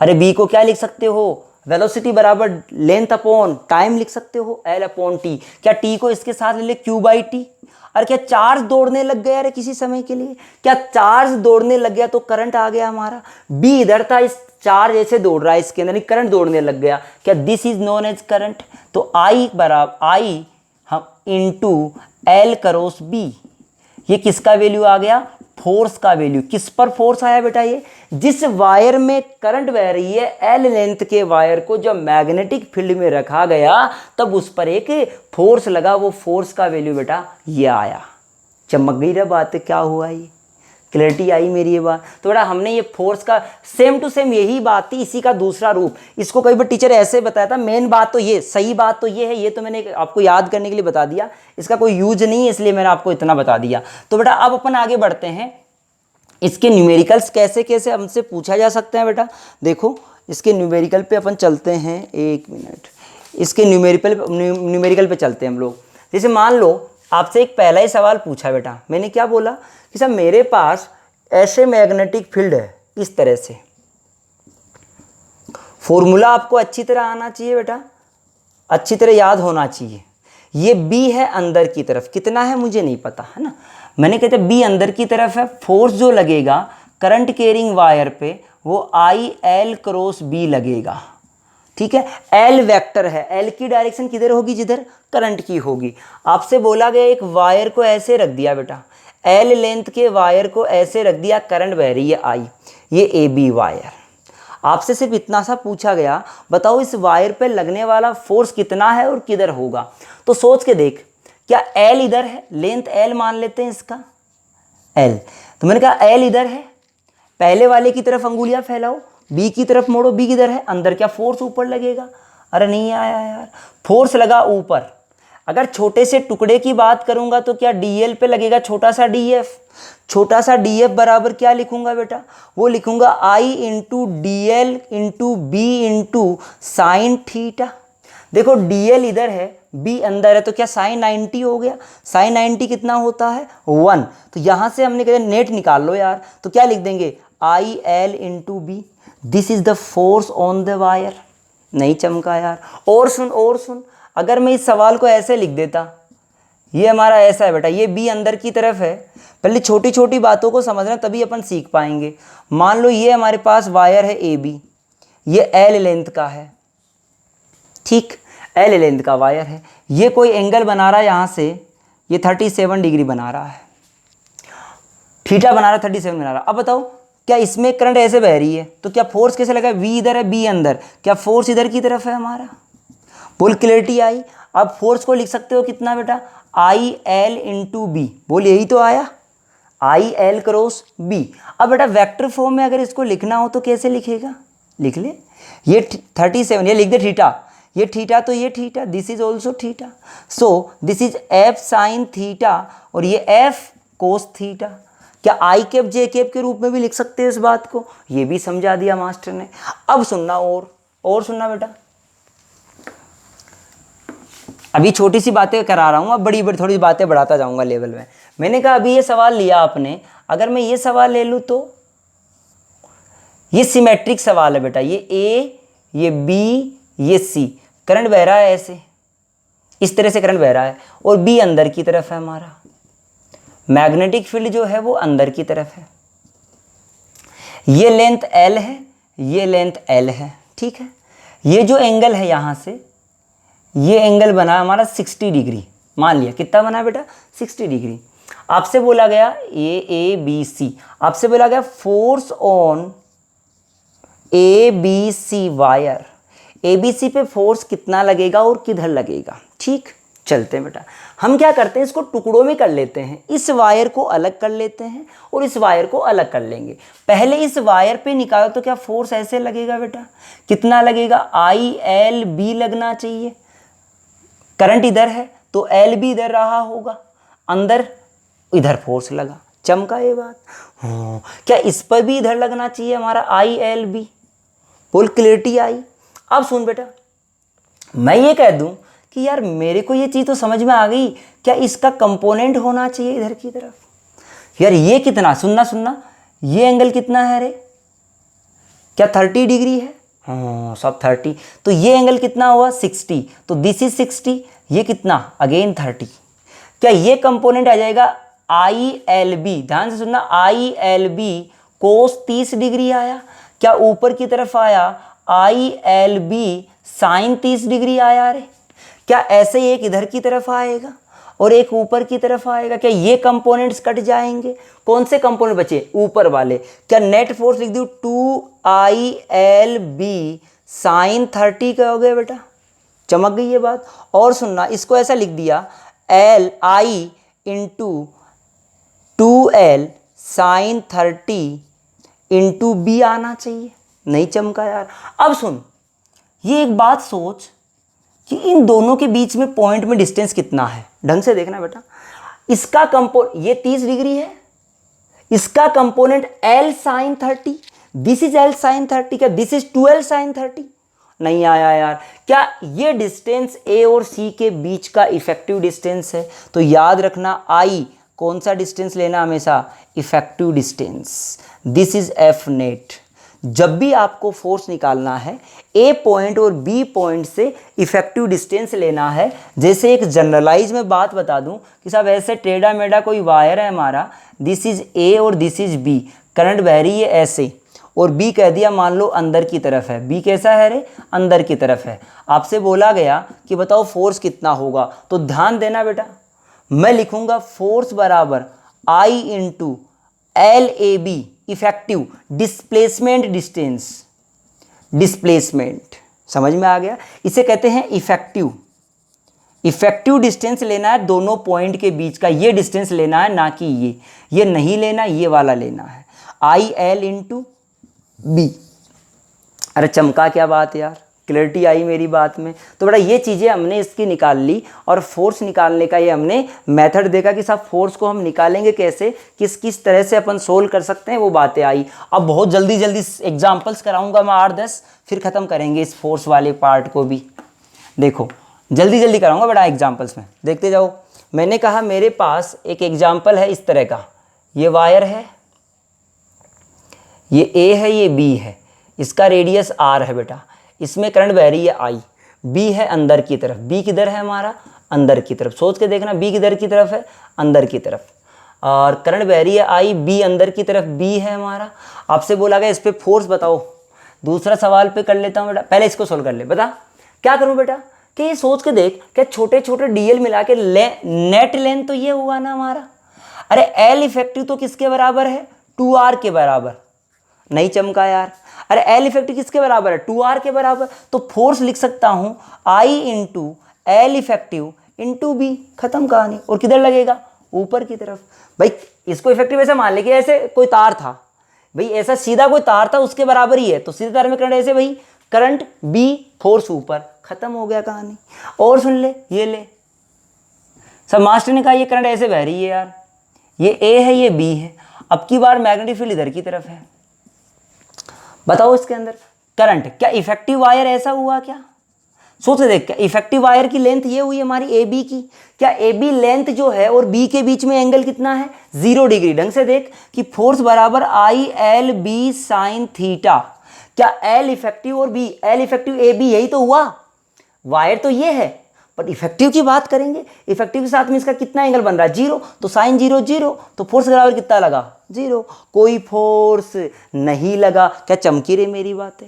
अरे B को क्या लिख सकते हो? वेलोसिटी बराबर लेंथ अपॉन टाइम लिख सकते हो, L/T। क्या T को इसके साथ ले ले, Q/T। अरे क्या चार्ज दौड़ने लग गया अरे किसी समय के लिए? क्या चार्ज दौड़ने लग गया तो करंट आ गया हमारा? B इधर था, इस चार्ज ऐसे दौड़ रहा है इसके अंदर, करंट दौड़ने लग गया। क्या this is known as current? तो I बराबर I हम इंटू L क्रॉस B। ये किसका वैल्यू आ गया? फोर्स का वैल्यू। किस पर फोर्स आया बेटा? ये जिस वायर में करंट बह रही है, L लेंथ के वायर को जब मैग्नेटिक फील्ड में रखा गया तब उस पर एक फोर्स लगा, वो फोर्स का वैल्यू बेटा ये आया। चमक गई रे बात, क्या हुआ? ये क्लैरिटी आई मेरी ये बात। तो बेटा हमने ये फोर्स का सेम टू सेम यही बात थी, इसी का दूसरा रूप। इसको कई बार टीचर ऐसे बताया था, मेन बात तो ये, सही बात तो ये है, ये तो मैंने आपको याद करने के लिए बता दिया, इसका कोई यूज नहीं है इसलिए मैंने आपको इतना बता दिया। तो बेटा अब अपन आगे बढ़ते हैं, इसके न्यूमेरिकल्स कैसे कैसे हमसे पूछा जा सकते हैं बेटा। देखो इसके न्यूमेरिकल पे अपन चलते हैं, एक मिनट, इसके न्यूमेरिकल पे चलते हैं हम लोग। जैसे मान लो आपसे एक पहला ही सवाल पूछा बेटा, मैंने क्या बोला कि साहब मेरे पास ऐसे मैग्नेटिक फील्ड है इस तरह से। फॉर्मूला आपको अच्छी तरह आना चाहिए बेटा, अच्छी तरह याद होना चाहिए। ये B है अंदर की तरफ, कितना है मुझे नहीं पता, है ना। मैंने कहते B अंदर की तरफ है, फोर्स जो लगेगा करंट कैरिंग वायर पे वो IL क्रॉस B लगेगा, ठीक है। L वेक्टर है, L की डायरेक्शन किधर होगी? जिधर करंट की होगी। आपसे बोला गया एक वायर को ऐसे रख दिया बेटा, L लेंथ के वायर को ऐसे रख दिया, करंट बह रही है I, ये AB वायर। आपसे सिर्फ इतना सा पूछा गया, बताओ इस वायर पे लगने वाला फोर्स कितना है और किधर होगा। तो सोच के देख, क्या L इधर है, लेंथ L मान लेते हैं इसका L, तो मैंने कहा L इधर है, पहले वाले की तरफ अंगुलियां फैलाओ, B की तरफ मोड़ो, B किधर है? अंदर। क्या फोर्स ऊपर लगेगा? अरे नहीं आया यार, फोर्स लगा ऊपर। अगर छोटे से टुकड़े की बात करूंगा तो क्या डीएल पे लगेगा छोटा सा डीएफ। छोटा सा डीएफ बराबर क्या लिखूंगा बेटा, वो लिखूंगा I into D L into B into sine theta. देखो डीएल इधर है, बी अंदर है, तो क्या साइन 90 हो गया। साइन 90 कितना होता है 1। तो यहां से हमने कहा नेट निकाल लो यार, तो क्या लिख देंगे I L into B, this is the force on the wire. नहीं चमका यार। और सुन, अगर मैं इस सवाल को ऐसे लिख देता, ये हमारा ऐसा है बेटा, ये बी अंदर की तरफ है। पहले छोटी छोटी बातों को समझना तभी अपन सीख पाएंगे। मान लो ये हमारे पास वायर है ए बी, ये एल लेंथ का है, ठीक, एल लेंथ का वायर है। ये कोई एंगल बना रहा है यहाँ से, ये 37 डिग्री बना रहा है, थीटा बना रहा है, 37 बना रहा है। अब बताओ क्या इसमें करंट ऐसे बह रही है, तो क्या फोर्स कैसे लगा, वी इधर है बी अंदर, क्या फोर्स इधर की तरफ है हमारा। बोल क्लियरिटी आई। अब फोर्स को लिख सकते हो कितना बेटा, आई एल इंटू बी। बोल यही तो आया, आई एल क्रॉस बी। अब बेटा वेक्टर फॉर्म में अगर इसको लिखना हो तो कैसे लिखेगा, लिख ले, ये 37, ये लिख दे थीटा, ये थीटा तो ये theta, this is also theta, so this is F sine theta और ये एफ कोस थीटा। क्या आई कैप जे कैप के रूप में भी लिख सकते हैं इस बात को, ये भी समझा दिया मास्टर ने। अब सुनना और सुनना बेटा, अभी छोटी सी बातें करा रहा हूँ, अब बड़ी बड़ी थोड़ी बातें बढ़ाता जाऊंगा लेवल में। मैंने कहा अभी ये सवाल लिया आपने, अगर मैं ये सवाल ले लूँ तो ये सिमेट्रिक सवाल है बेटा, ये ए, ये बी, ये सी, करंट बह रहा है ऐसे, इस तरह से करंट बह रहा है और बी अंदर की तरफ है हमारा, मैग्नेटिक फील्ड जो है वो अंदर की तरफ है। ये लेंथ एल है, ये लेंथ एल है, ठीक है। ये जो एंगल है यहाँ से, ये एंगल बना हमारा 60 डिग्री, मान लिया कितना बना बेटा 60 डिग्री। आपसे बोला गया ए बी सी, आपसे बोला गया force on A B C wire, A B C पे फोर्स कितना लगेगा और किधर लगेगा, ठीक। चलते हैं बेटा, हम क्या करते हैं इसको टुकड़ों में कर लेते हैं, इस वायर को अलग कर लेते हैं और इस वायर को अलग कर लेंगे। पहले इस वायर पे निकालो तो क्या फोर्स ऐसे लगेगा बेटा, कितना लगेगा, आई एल बी लगना चाहिए। करंट इधर है तो एल बी इधर रहा होगा, अंदर इधर फोर्स लगा, चमका ये बात। क्या इस पर भी इधर लगना चाहिए हमारा आई एल बी। बोल क्लियरिटी आई। अब सुन बेटा, मैं ये कह दूं कि यार मेरे को ये चीज़ तो समझ में आ गई, क्या इसका कंपोनेंट होना चाहिए इधर की तरफ। यार ये कितना, सुनना, ये एंगल कितना है रे, क्या 30 डिग्री है, हाँ सब 30, तो ये एंगल कितना हुआ 60, तो दिस इज 60, ये कितना अगेन 30। क्या ये कंपोनेंट आ जाएगा आई एल बी, ध्यान से सुनना, I L B cos 30 degree आया। क्या ऊपर की तरफ आया I L B sine 30 degree आया रे। क्या ऐसे ही एक इधर की तरफ आएगा और एक ऊपर की तरफ आएगा, क्या ये कंपोनेंट्स कट जाएंगे, कौन से कंपोनेंट बचे ऊपर वाले। क्या नेट फोर्स लिख दूं 2ILB साइन 30 का हो गया बेटा, चमक गई ये बात। और सुनना, इसको ऐसा लिख दिया LI into 2L sine 30 into B आना चाहिए, नहीं चमका यार। अब सुन, ये एक बात सोच कि इन दोनों के बीच में पॉइंट में डिस्टेंस कितना है, ढंग से देखना बेटा। इसका ये 30 डिग्री है, इसका component L sine 30, this is L sine 30, क्या दिस इज 2L साइन 30, नहीं आया यार। क्या ये डिस्टेंस A और C के बीच का इफेक्टिव डिस्टेंस है, तो याद रखना I कौन सा डिस्टेंस लेना हमेशा, effective distance, this is F net. जब भी आपको फोर्स निकालना है ए पॉइंट और बी पॉइंट से इफेक्टिव डिस्टेंस लेना है। जैसे एक जनरलाइज में बात बता दूं कि साहब ऐसे टेढ़ा मेढ़ा कोई वायर है हमारा, दिस इज ए और दिस इज बी, करंट बह रही है ऐसे, और बी कह दिया मान लो अंदर की तरफ है, बी कैसा है रे, अंदर की तरफ है। आपसे बोला गया कि बताओ फोर्स कितना होगा, तो ध्यान देना बेटा, मैं लिखूंगा फोर्स बराबर I into L A B effective displacement distance, displacement समझ में आ गया, इसे कहते हैं इफेक्टिव। इफेक्टिव डिस्टेंस लेना है दोनों पॉइंट के बीच का, ये डिस्टेंस लेना है, ना कि ये नहीं लेना, ये वाला लेना है, आई एल इंटू बी। अरे चमका क्या बात यार, क्लैरिटी आई मेरी बात में? तो बेटा ये चीज़ें हमने इसकी निकाल ली और फोर्स निकालने का ये हमने मेथड देखा कि सब फोर्स को हम निकालेंगे कैसे, किस तरह से अपन सोल्व कर सकते हैं, वो बातें आई। अब बहुत जल्दी जल्दी एग्जाम्पल्स कराऊंगा मैं 8-10, फिर ख़त्म करेंगे इस फोर्स वाले पार्ट को भी। देखो जल्दी जल्दी कराऊंगा बेटा एग्जाम्पल्स में, देखते जाओ। मैंने कहा मेरे पास एक एग्जाम्पल है इस तरह का, ये वायर है, ये ए है, ये बी है, इसका रेडियस आर है बेटा, इसमें करंट बह रही है आई, बी है अंदर की तरफ, बी किधर है हमारा, अंदर की तरफ, सोच के देखना बी किधर की तरफ है, अंदर की तरफ, और करंट बह रही है आई, बी अंदर की तरफ, बी है हमारा। आपसे बोला गया इस पर फोर्स बताओ। दूसरा सवाल पे कर लेता हूँ बेटा, पहले इसको सोल्व कर ले। बता क्या करूँ बेटा, कि ये सोच के देख, क्या छोटे छोटे डीएल मिला के नेट लेंथ तो ये हुआ ना हमारा। अरे एल इफेक्टिव तो किसके बराबर है, 2r के बराबर, नहीं चमका यार। अरे एल इफेक्टिव किसके बराबर है, 2r के बराबर, तो फोर्स लिख सकता हूं I into L effective into B, खत्म कहानी। और किधर लगेगा, ऊपर की तरफ। भाई इसको इफेक्टिव ऐसे मान ले कि ऐसे कोई तार था, भाई ऐसा सीधा कोई तार था उसके बराबर ही है, तो सीधे तार में करंट ऐसे, भाई करंट बी, फोर्स ऊपर, खत्म हो गया कहानी। और सुन ले, ये ले, सब मास्टर ने कहा ये करंट ऐसे बह रही है यार, ये ए है, ये बी है, अब की बार मैग्नेटिक फील्ड इधर की तरफ है। बताओ इसके अंदर करंट, क्या इफेक्टिव वायर ऐसा हुआ क्या, सोच के देख, क्या इफेक्टिव वायर की लेंथ ये हुई हमारी ए बी की, क्या ए बी लेंथ जो है और बी के बीच में एंगल कितना है, 0 डिग्री। ढंग से देख कि फोर्स बराबर I L B sine theta, क्या एल इफेक्टिव और बी, एल इफेक्टिव ए बी यही तो हुआ, वायर तो ये है, पर इफेक्टिव की बात करेंगे, इफेक्टिव के साथ में इसका कितना एंगल बन रहा है, 0, तो साइन 0 0, तो फोर्स बराबर कितना लगा, 0, कोई फोर्स नहीं लगा। क्या चमकी रही मेरी बातें,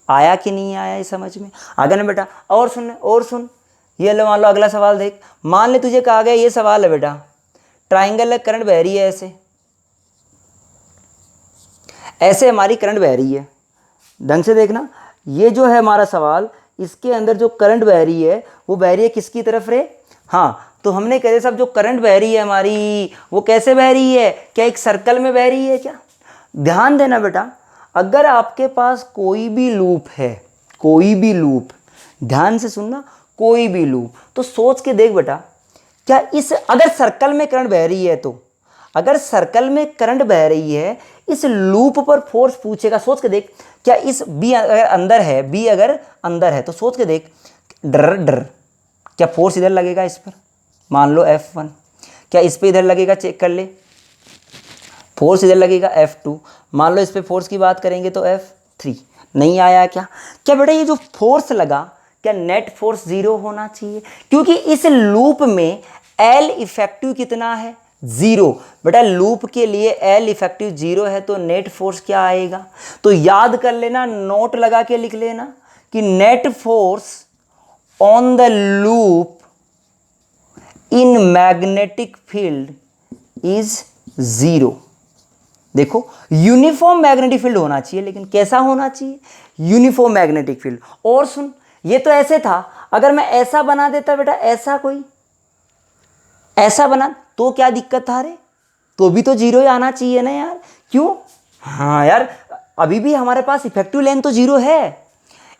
आया कि नहीं आया ये समझ में आ गया ना बेटा। और सुन, ये लो, मान लो अगला सवाल देख, मान ले तुझे कहा गया ये सवाल है बेटा, ट्राइंगल है, करंट बह रही है ऐसे, ऐसे हमारी करंट बह रही है। ढंग से देखना, ये जो है हमारा सवाल, इसके अंदर जो करंट बह रही है वो बह रही है किसकी तरफ रे, हाँ, तो हमने कहे सब जो करंट बह रही है हमारी वो कैसे बह रही है, क्या एक सर्कल में बह रही है क्या। ध्यान देना बेटा, अगर आपके पास कोई भी लूप है, कोई भी लूप, ध्यान से सुनना, कोई भी लूप, तो सोच के देख बेटा, क्या इस अगर सर्कल में करंट बह रही है, तो अगर सर्कल में करंट बह रही है, इस लूप पर फोर्स पूछेगा, सोच के देख, क्या इस बी अगर अंदर है, बी अगर अंदर है, तो सोच के देख, डर क्या फोर्स इधर लगेगा इस पर, मान लो F1, क्या इस पे इधर लगेगा, चेक कर ले, फोर्स इधर लगेगा F2, मान लो इस पे फोर्स की बात करेंगे तो F3, नहीं आया क्या बेटा ये जो फोर्स लगा, क्या नेट फोर्स 0 होना चाहिए, क्योंकि इस लूप में L इफेक्टिव कितना है, 0। बेटा लूप के लिए L इफेक्टिव 0 है, तो नेट फोर्स क्या आएगा, तो याद कर लेना, नोट लगा के लिख लेना कि net force on the loop in magnetic field is 0। देखो यूनिफॉर्म मैग्नेटिक फील्ड होना चाहिए, लेकिन कैसा होना चाहिए, यूनिफॉर्म मैग्नेटिक फील्ड। और सुन, ये तो ऐसे था, अगर मैं ऐसा बना देता बेटा, ऐसा कोई ऐसा बना, तो क्या दिक्कत था रे, तो भी तो 0 ही आना चाहिए ना यार, क्यों, हाँ यार, अभी भी हमारे पास इफेक्टिव लेंथ तो 0 है,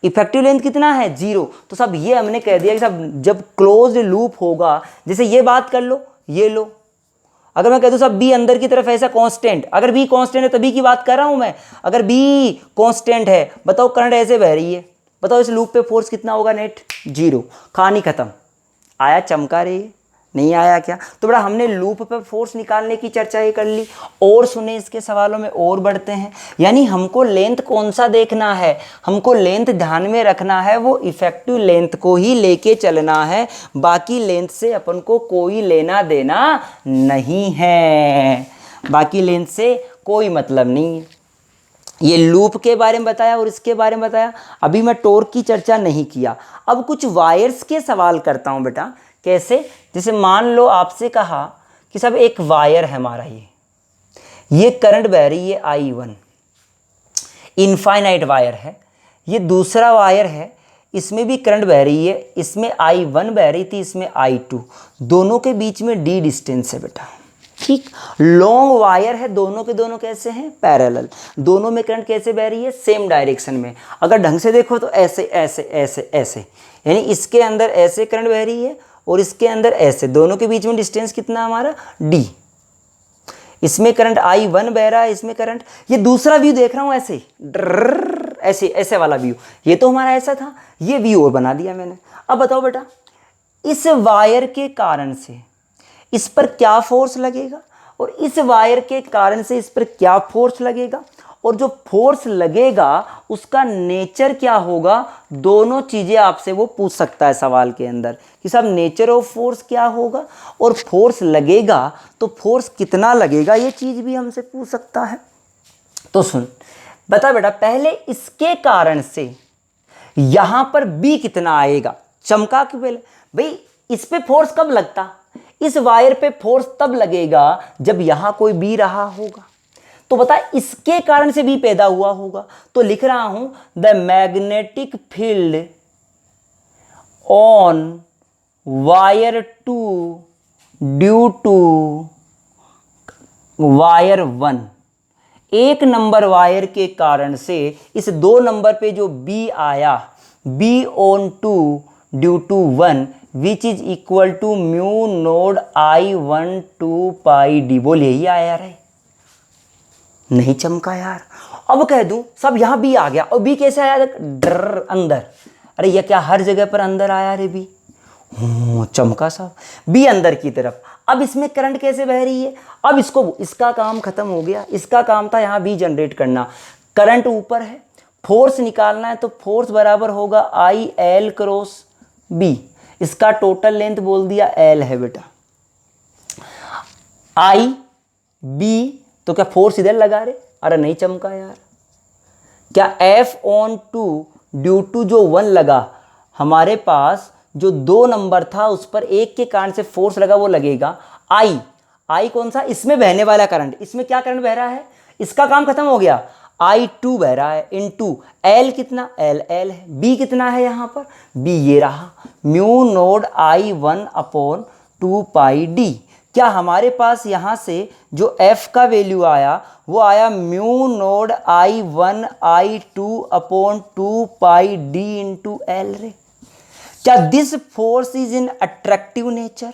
इफेक्टिव लेंथ कितना है, 0। तो सब ये हमने कह दिया कि सब जब क्लोज लूप होगा, जैसे ये बात कर लो, ये लो, अगर मैं कह दूं सब बी अंदर की तरफ ऐसा कांस्टेंट, अगर बी कांस्टेंट है तभी की बात कर रहा हूं मैं, अगर बी कांस्टेंट है, बताओ करंट ऐसे बह रही है, बताओ इस लूप पे फोर्स कितना होगा, नेट 0, कहानी खत्म। आया चमका रही है, नहीं आया क्या, तो बड़ा हमने लूप पे फोर्स निकालने की चर्चा ये कर ली। और सुने इसके सवालों में और बढ़ते हैं, यानी हमको लेंथ कौन सा देखना है, हमको लेंथ ध्यान में रखना है, वो इफेक्टिव लेंथ को ही लेके चलना है, बाकी लेंथ से अपन को कोई लेना देना नहीं है, बाकी लेंथ से कोई मतलब नहीं है। ये लूप के बारे में बताया और इसके बारे में बताया, अभी मैं टॉर्क की चर्चा नहीं किया। अब कुछ वायर्स के सवाल करता हूं बेटा, कैसे, जैसे मान लो आपसे कहा कि सब एक वायर है हमारा, ये करंट बह रही है I1, इनफाइनाइट वायर है, ये दूसरा वायर है, इसमें भी करंट बह रही है, इसमें I1 बह रही थी, इसमें I2, दोनों के बीच में D डिस्टेंस है बेटा, ठीक। लॉन्ग वायर है, दोनों के दोनों कैसे हैं, पैरेलल, दोनों में करंट कैसे बह रही है, सेम डायरेक्शन में। अगर ढंग से देखो तो ऐसे ऐसे ऐसे ऐसे, यानी इसके अंदर ऐसे करंट बह रही है और इसके अंदर ऐसे, दोनों के बीच में डिस्टेंस कितना हमारा d। इसमें करंट I1 बह रहा है, इसमें करंट, ये दूसरा व्यू देख रहा हूं ऐसे ऐसे ऐसे वाला व्यू, ये तो हमारा ऐसा था, ये व्यू और बना दिया मैंने। अब बताओ बेटा, इस वायर के कारण से इस पर क्या फोर्स लगेगा और इस वायर के कारण से इस पर क्या फोर्स लगेगा, और जो फोर्स लगेगा उसका नेचर क्या होगा, दोनों चीजें आपसे वो पूछ सकता है सवाल के अंदर कि साहब नेचर ऑफ फोर्स क्या होगा और फोर्स लगेगा तो फोर्स कितना लगेगा, ये चीज भी हमसे पूछ सकता है। तो सुन बता बेटा, पहले इसके कारण से यहां पर B कितना आएगा, चमका के पहले भाई इस पे फोर्स कब लगता, इस वायर पे फोर्स तब लगेगा जब यहां कोई B रहा होगा। तो बता इसके कारण से B पैदा हुआ होगा, तो लिख रहा हूं the magnetic field on wire 2 due to wire 1, एक नंबर वायर के कारण से इस 2 नंबर पे जो B आया, B on 2 due to 1 which is equal to mu naught I1 2 pi D। बोल यही आया यार, नहीं चमका यार। अब कह दूं सब यहां B आ गया, और B कैसे आया, डर अंदर, अरे ये क्या हर जगह पर अंदर आया रे B, चमका साहब, B अंदर की तरफ। अब इसमें करंट कैसे बह रही है, अब इसका काम खत्म हो गया, इसका काम था यहाँ B जनरेट करना, करंट ऊपर है, फोर्स निकालना है, तो फोर्स बराबर होगा IL क्रॉस B, इसका टोटल लेंथ बोल दिया L है बेटा, I B, तो क्या फोर्स इधर लगा रहे, अरे नहीं चमका यार। क्या F on 2 ड्यू टू जो 1 लगा, हमारे पास जो 2 नंबर था उस पर एक के कारण से फोर्स लगा, वो लगेगा I कौन सा, इसमें बहने वाला करंट, इसमें क्या करंट बह रहा है, इसका काम खत्म हो गया, I2 बह रहा है इनटू L कितना, L है, B कितना है यहाँ पर, B ये रहा, mu naught I1 upon 2 pi D। क्या हमारे पास यहाँ से जो F का वैल्यू आया वो आया mu naught I1 I2 upon 2 pi D into L रे। क्या this force is in attractive nature,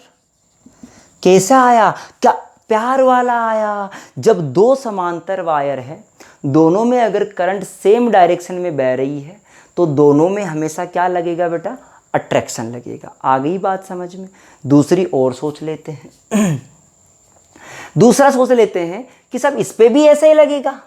कैसा आया, क्या प्यार वाला आया। जब 2 समांतर वायर है, दोनों में अगर करंट सेम डायरेक्शन में बह रही है तो दोनों में हमेशा क्या लगेगा बेटा, अट्रैक्शन लगेगा। आ गई बात समझ में। दूसरी और सोच लेते हैं दूसरा सोच लेते हैं कि सब इस पे भी ऐसा ही लगेगा,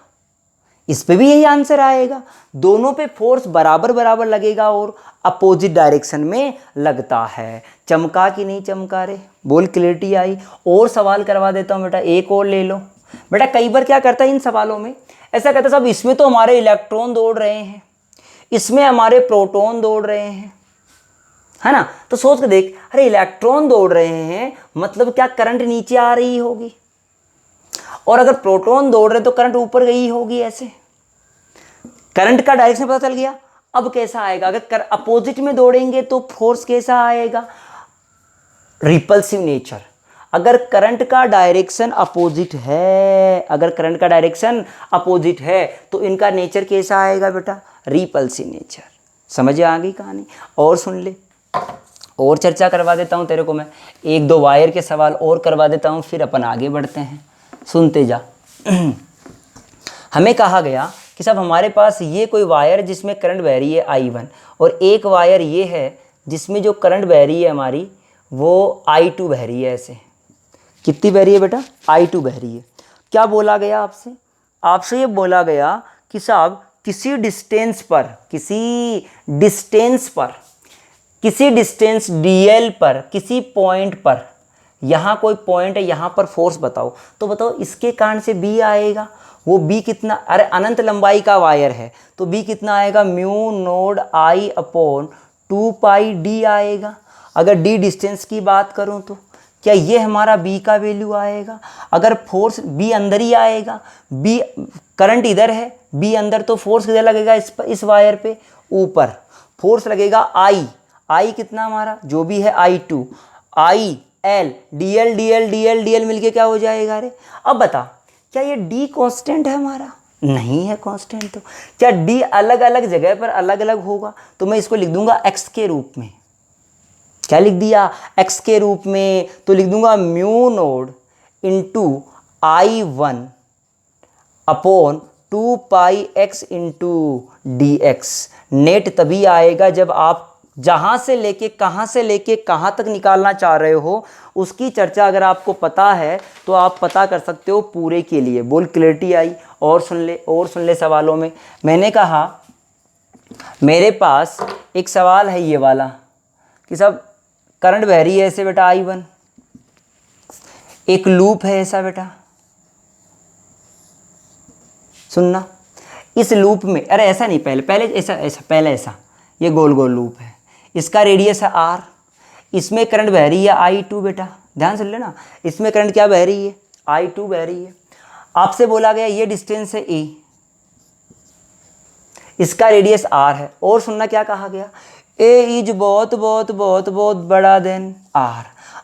इस पे भी यही आंसर आएगा, दोनों पे फोर्स बराबर बराबर लगेगा और अपोजिट डायरेक्शन में लगता है। चमका कि नहीं चमका रे, बोल क्लियरिटी आई। और सवाल करवा देता हूँ बेटा, एक और ले लो बेटा। कई बार क्या करता है इन सवालों में, ऐसा कहता है साहब इसमें तो हमारे इलेक्ट्रॉन दौड़ रहे हैं, इसमें हमारे प्रोटॉन दौड़ रहे हैं, है ना। तो सोच के देख, अरे इलेक्ट्रॉन दौड़ रहे हैं मतलब क्या करंट नीचे आ रही होगी, और अगर प्रोटॉन दौड़ रहे तो करंट ऊपर गई होगी, ऐसे करंट का डायरेक्शन पता चल गया। अब कैसा आएगा, अगर अपोजिट में दौड़ेंगे तो फोर्स कैसा आएगा, रिपल्सिव नेचर। अगर करंट का डायरेक्शन अपोजिट है, अगर करंट का डायरेक्शन अपोजिट है तो इनका नेचर कैसा आएगा बेटा, रिपल्सिव नेचर। समझ आ गई कहानी। और सुन ले, और चर्चा करवा देता हूँ तेरे को मैं, 1-2 वायर के सवाल और करवा देता हूँ, फिर अपन आगे बढ़ते हैं, सुनते जा। हमें कहा गया कि साहब हमारे पास ये कोई वायर जिसमें करंट बह रही है I1, और एक वायर ये है जिसमें जो करंट बह रही है हमारी वो I2 बह रही है। ऐसे कितनी बह रही है बेटा, I2 बह रही है। क्या बोला गया आपसे, आपसे ये बोला गया कि साहब किसी डिस्टेंस dl पर, किसी पॉइंट पर, यहाँ कोई पॉइंट है, यहाँ पर फोर्स बताओ। तो बताओ इसके कारण से B आएगा, वो B कितना, अरे अनंत लंबाई का वायर है तो B कितना आएगा, mu node I upon 2 pi D आएगा। अगर D डिस्टेंस की बात करूँ तो क्या ये हमारा B का वैल्यू आएगा। अगर फोर्स B अंदर ही आएगा, B करंट इधर है, B अंदर, तो फोर्स किधर लगेगा, इस वायर पे ऊपर फोर्स लगेगा I कितना हमारा जो भी है I2, I L, D L D L D L D L मिल क्या हो जाएगा रे। अब बता क्या ये डी कांस्टेंट है हमारा? नहीं है कांस्टेंट। तो क्या डी अलग अलग जगह पर अलग अलग होगा? तो मैं इसको लिख दूंगा एक्स के रूप में। क्या लिख दिया? एक्स के रूप में। तो लिख दूंगा mu node into I one upon 2πx into D x. Net तभी आएगा जब आप जहाँ से लेके कहाँ तक निकालना चाह रहे हो उसकी चर्चा अगर आपको पता है तो आप पता कर सकते हो पूरे के लिए। बोल क्लैरिटी आई? और सुन ले सवालों में। मैंने कहा मेरे पास एक सवाल है ये वाला कि सब करंट बह रही है ऐसे बेटा I1, एक लूप है ऐसा बेटा, सुनना। इस लूप में, अरे ऐसा नहीं, पहले ऐसा ये गोल गोल लूप है, इसका रेडियस है R, इसमें करंट बह रही है I2 बेटा, ध्यान सुन लेना। इसमें करंट क्या बह रही है? I2 बह रही है। आपसे बोला गया ये डिस्टेंस है A, इसका रेडियस R है। और सुनना क्या कहा गया? A इज बहुत बहुत बहुत बहुत बड़ा देन R।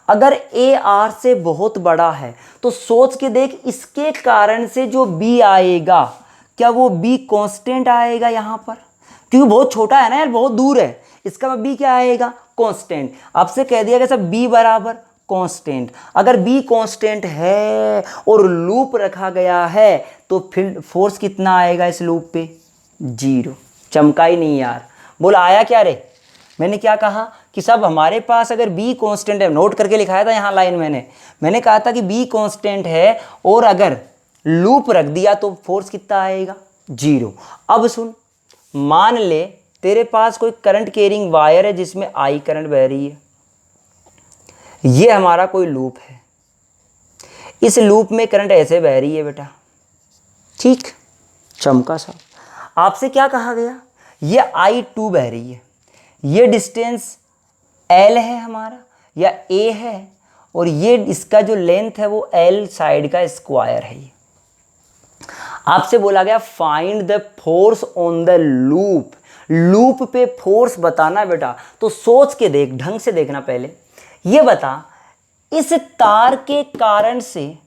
अगर A R से बहुत बड़ा है तो सोच के देख इसके कारण से जो B आएगा क्या वो B कांस्टेंट आएगा यहाँ पर? क्योंकि बहुत छोटा है ना यार, बहुत दूर है, इसका B क्या आएगा? कांस्टेंट। आपसे कह दिया गया सब B बराबर कांस्टेंट। अगर B कांस्टेंट है और लूप रखा गया है तो फील्ड फोर्स कितना आएगा इस लूप पे? 0। चमका ही नहीं यार। बोला आया क्या रे? मैंने क्या कहा कि सब हमारे पास अगर B कांस्टेंट है, नोट करके लिखाया था यहाँ लाइन मैंने कहा था कि B कांस्टेंट है और अगर लूप रख दिया तो फोर्स कितना आएगा? 0। अब सुन, मान ले तेरे पास कोई करंट कैरिंग वायर है जिसमें I करंट बह रही है, ये हमारा कोई लूप है, इस लूप में करंट ऐसे बह रही है बेटा, ठीक, चमका सा। आपसे क्या कहा गया? ये I2 बह रही है, ये डिस्टेंस L है हमारा या A है, और ये इसका जो लेंथ है वो L साइड का स्क्वायर है। ये आपसे बोला गया find the force on the loop. Loop पे फोर्स बताना बेटा, तो सोच के देख, ढंग से देखना। पहले ये बता, इस तार के कारण से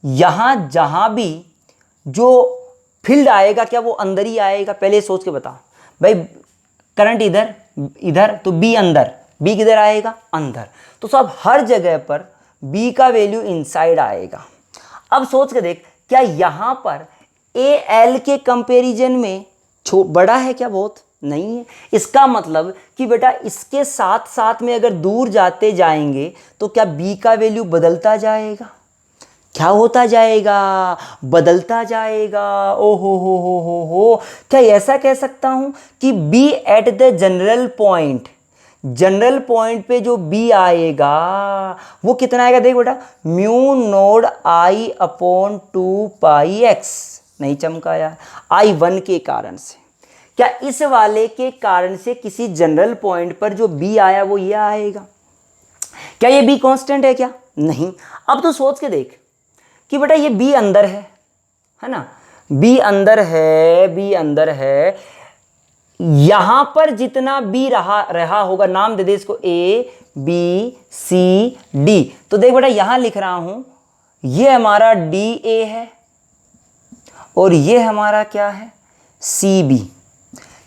यहां जहां भी जो फील्ड आएगा क्या वो अंदर ही आएगा? पहले सोच के बता भाई। करंट इधर तो B अंदर, B किधर आएगा? अंदर। तो सब हर जगह पर B का वैल्यू इनसाइड आएगा। अब सोच के देख, क्या यहां पर A L के कंपैरिजन में बड़ा है क्या? बहुत नहीं है। इसका मतलब कि बेटा इसके साथ साथ में अगर दूर जाते जाएंगे तो क्या B का वैल्यू बदलता जाएगा? क्या होता जाएगा? बदलता जाएगा। ओ हो, क्या ऐसा कह सकता हूं कि B at the general point पे जो B आएगा वो कितना आएगा? देख बेटा, mu node I upon 2πx। नहीं चमका यार, I1 के कारण से। क्या इस वाले के कारण से किसी जनरल पॉइंट पर जो B आया वो ये आएगा? क्या ये B कांस्टेंट है क्या? नहीं। अब तो सोच के देख कि बेटा ये B अंदर है ना, B अंदर है। यहां पर जितना B रहा होगा, नाम दे दे इसको A B C D। तो देख बेटा यहां लिख रहा हूं, ये हमारा DA है और ये हमारा क्या है? CB।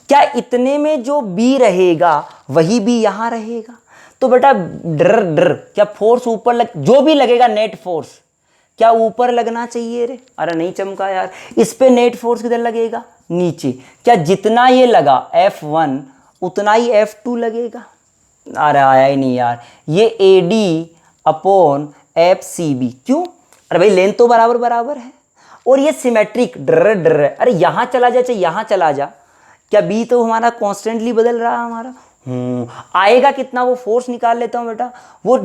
क्या इतने में जो B रहेगा वही B यहां रहेगा? तो बेटा डर क्या फोर्स ऊपर जो भी लगेगा नेट फोर्स क्या ऊपर लगना चाहिए रे? अरे नहीं चमका यार, इस पे नेट फोर्स किधर लगेगा? नीचे। क्या जितना ये लगा F1 उतना ही F2 लगेगा? अरे आया ही नहीं यार। ये AD अपॉन FCB। क्यों? अरे भाई लेंथ तो बराबर है और ये सिमेट्रिक। डर अरे यहां चला जा चाहे यहां चला जा, क्या B तो हमारा कॉन्स्टेंटली बदल रहा है हमारा। आएगा कितना वो फोर्स निकाल लेता हूं बेटा। वो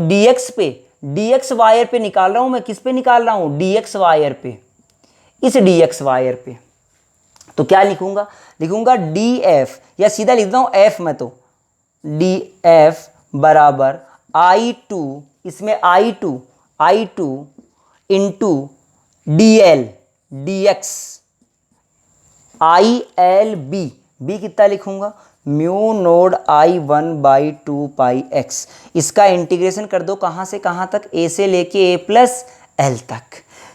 DX वायर पे निकाल रहा हूं मैं। किस पे निकाल रहा हूं? DX वायर पे, इस DX वायर पे। तो क्या लिखूंगा DF, या सीधा लिख देता हूं F में, तो DF बराबर I2, इसमें I2 into DL DX ILB। B कितना लिखूंगा? Mu node I1/2πx। इसका इंटीग्रेशन कर दो कहाँ से कहाँ तक, a से लेके a+l तक।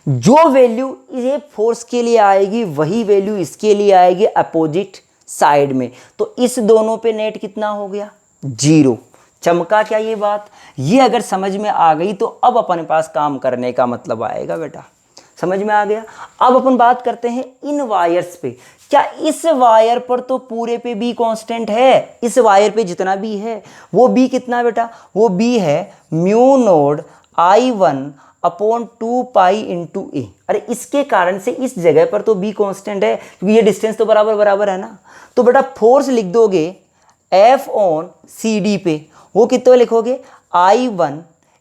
जो वैल्यू ये फोर्स के लिए आएगी वही वैल्यू इसके लिए आएगी अपोजिट साइड में। तो इस दोनों पे नेट कितना हो गया, 0। चमका क्या ये बात? ये अगर समझ में आ गई तो अब अपने पास काम करने का मतलब आएगा बेटा। समझ में आ गया? अब अपन बात करते हैं इन वायर्स पे। क्या इस वायर पर तो पूरे पे बी कांस्टेंट है? इस वायर पे जितना भी है वो बी कितना बेटा? वो बी है म्यू नोड I1/2π इंटू ए। अरे इसके कारण से इस जगह पर तो बी कांस्टेंट है क्योंकि ये डिस्टेंस तो बराबर बराबर है ना। तो बेटा फोर्स लिख दोगे F ऑन सी डी पे, वो कितना लिखोगे I1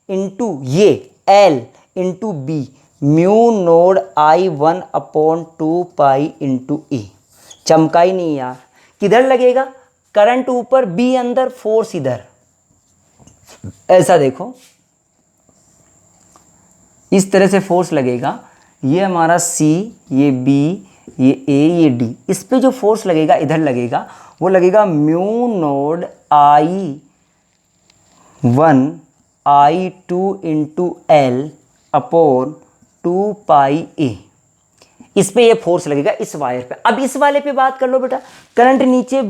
इंटू ये L into B, mu naught I1/2π into A. चमका ही नहीं यार। किधर लगेगा? करंट ऊपर, बी अंदर, फोर्स इधर। ऐसा देखो, इस तरह से फोर्स लगेगा। ये हमारा C, ये B, ये A, ये D। इस पे जो फोर्स लगेगा इधर लगेगा, वो लगेगा mu node I1/2 into L upon 2πa। इस पे ये फोर्स लगेगा इस वायर पे। अब इस वाले पे बात कर लो बेटा। करंट नीचे,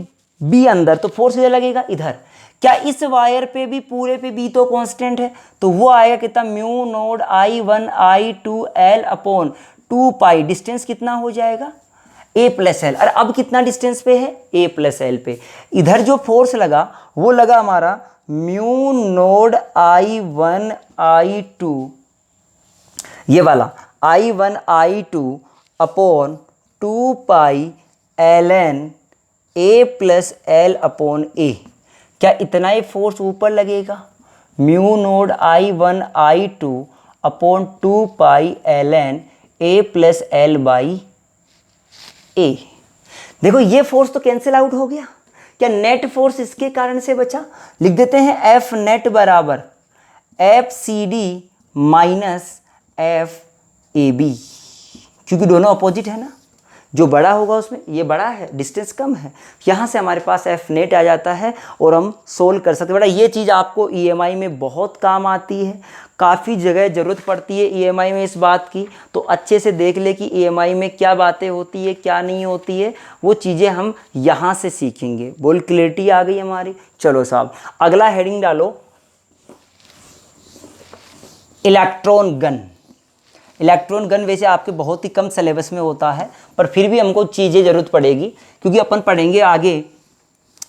बी अंदर, तो फोर्स इधर लगेगा इधर। क्या इस वायर पे भी पूरे पे बी तो कांस्टेंट है? तो वो आएगा कितना, mu node I1/2L upon 2π। Distance कितना हो जाएगा, a+l। अरे अब कितना डिस्टेंस पे है, a+l पे। इधर जो फोर्स लगा वो लगा हमारा म्यू नोड I1/2, ये वाला I1/2 upon 2πln a+l upon a। क्या इतना ही फोर्स ऊपर लगेगा, mu node I1/2 upon 2πln a+l/a। देखो ये फोर्स तो कैंसिल आउट हो गया। क्या नेट फोर्स इसके कारण से बचा? लिख देते हैं F नेट बराबर FCD माइनस FAB, क्योंकि दोनों अपोजिट है ना। जो बड़ा होगा उसमें ये बड़ा है, डिस्टेंस कम है, यहाँ से हमारे पास F नेट आ जाता है और हम सोल्व कर सकते हैं। बेटा ये चीज़ आपको EMI में बहुत काम आती है, काफ़ी जगह ज़रूरत पड़ती है EMI में इस बात की। तो अच्छे से देख ले कि EMI में क्या बातें होती है क्या नहीं होती है, वो चीज़ें हम यहाँ से सीखेंगे। बोल क्लियरिटी आ गई हमारी? चलो साहब अगला हेडिंग डालो, इलेक्ट्रॉन गन। इलेक्ट्रॉन गन वैसे आपके बहुत ही कम सिलेबस में होता है, पर फिर भी हमको चीज़ें ज़रूरत पड़ेगी क्योंकि अपन पढ़ेंगे आगे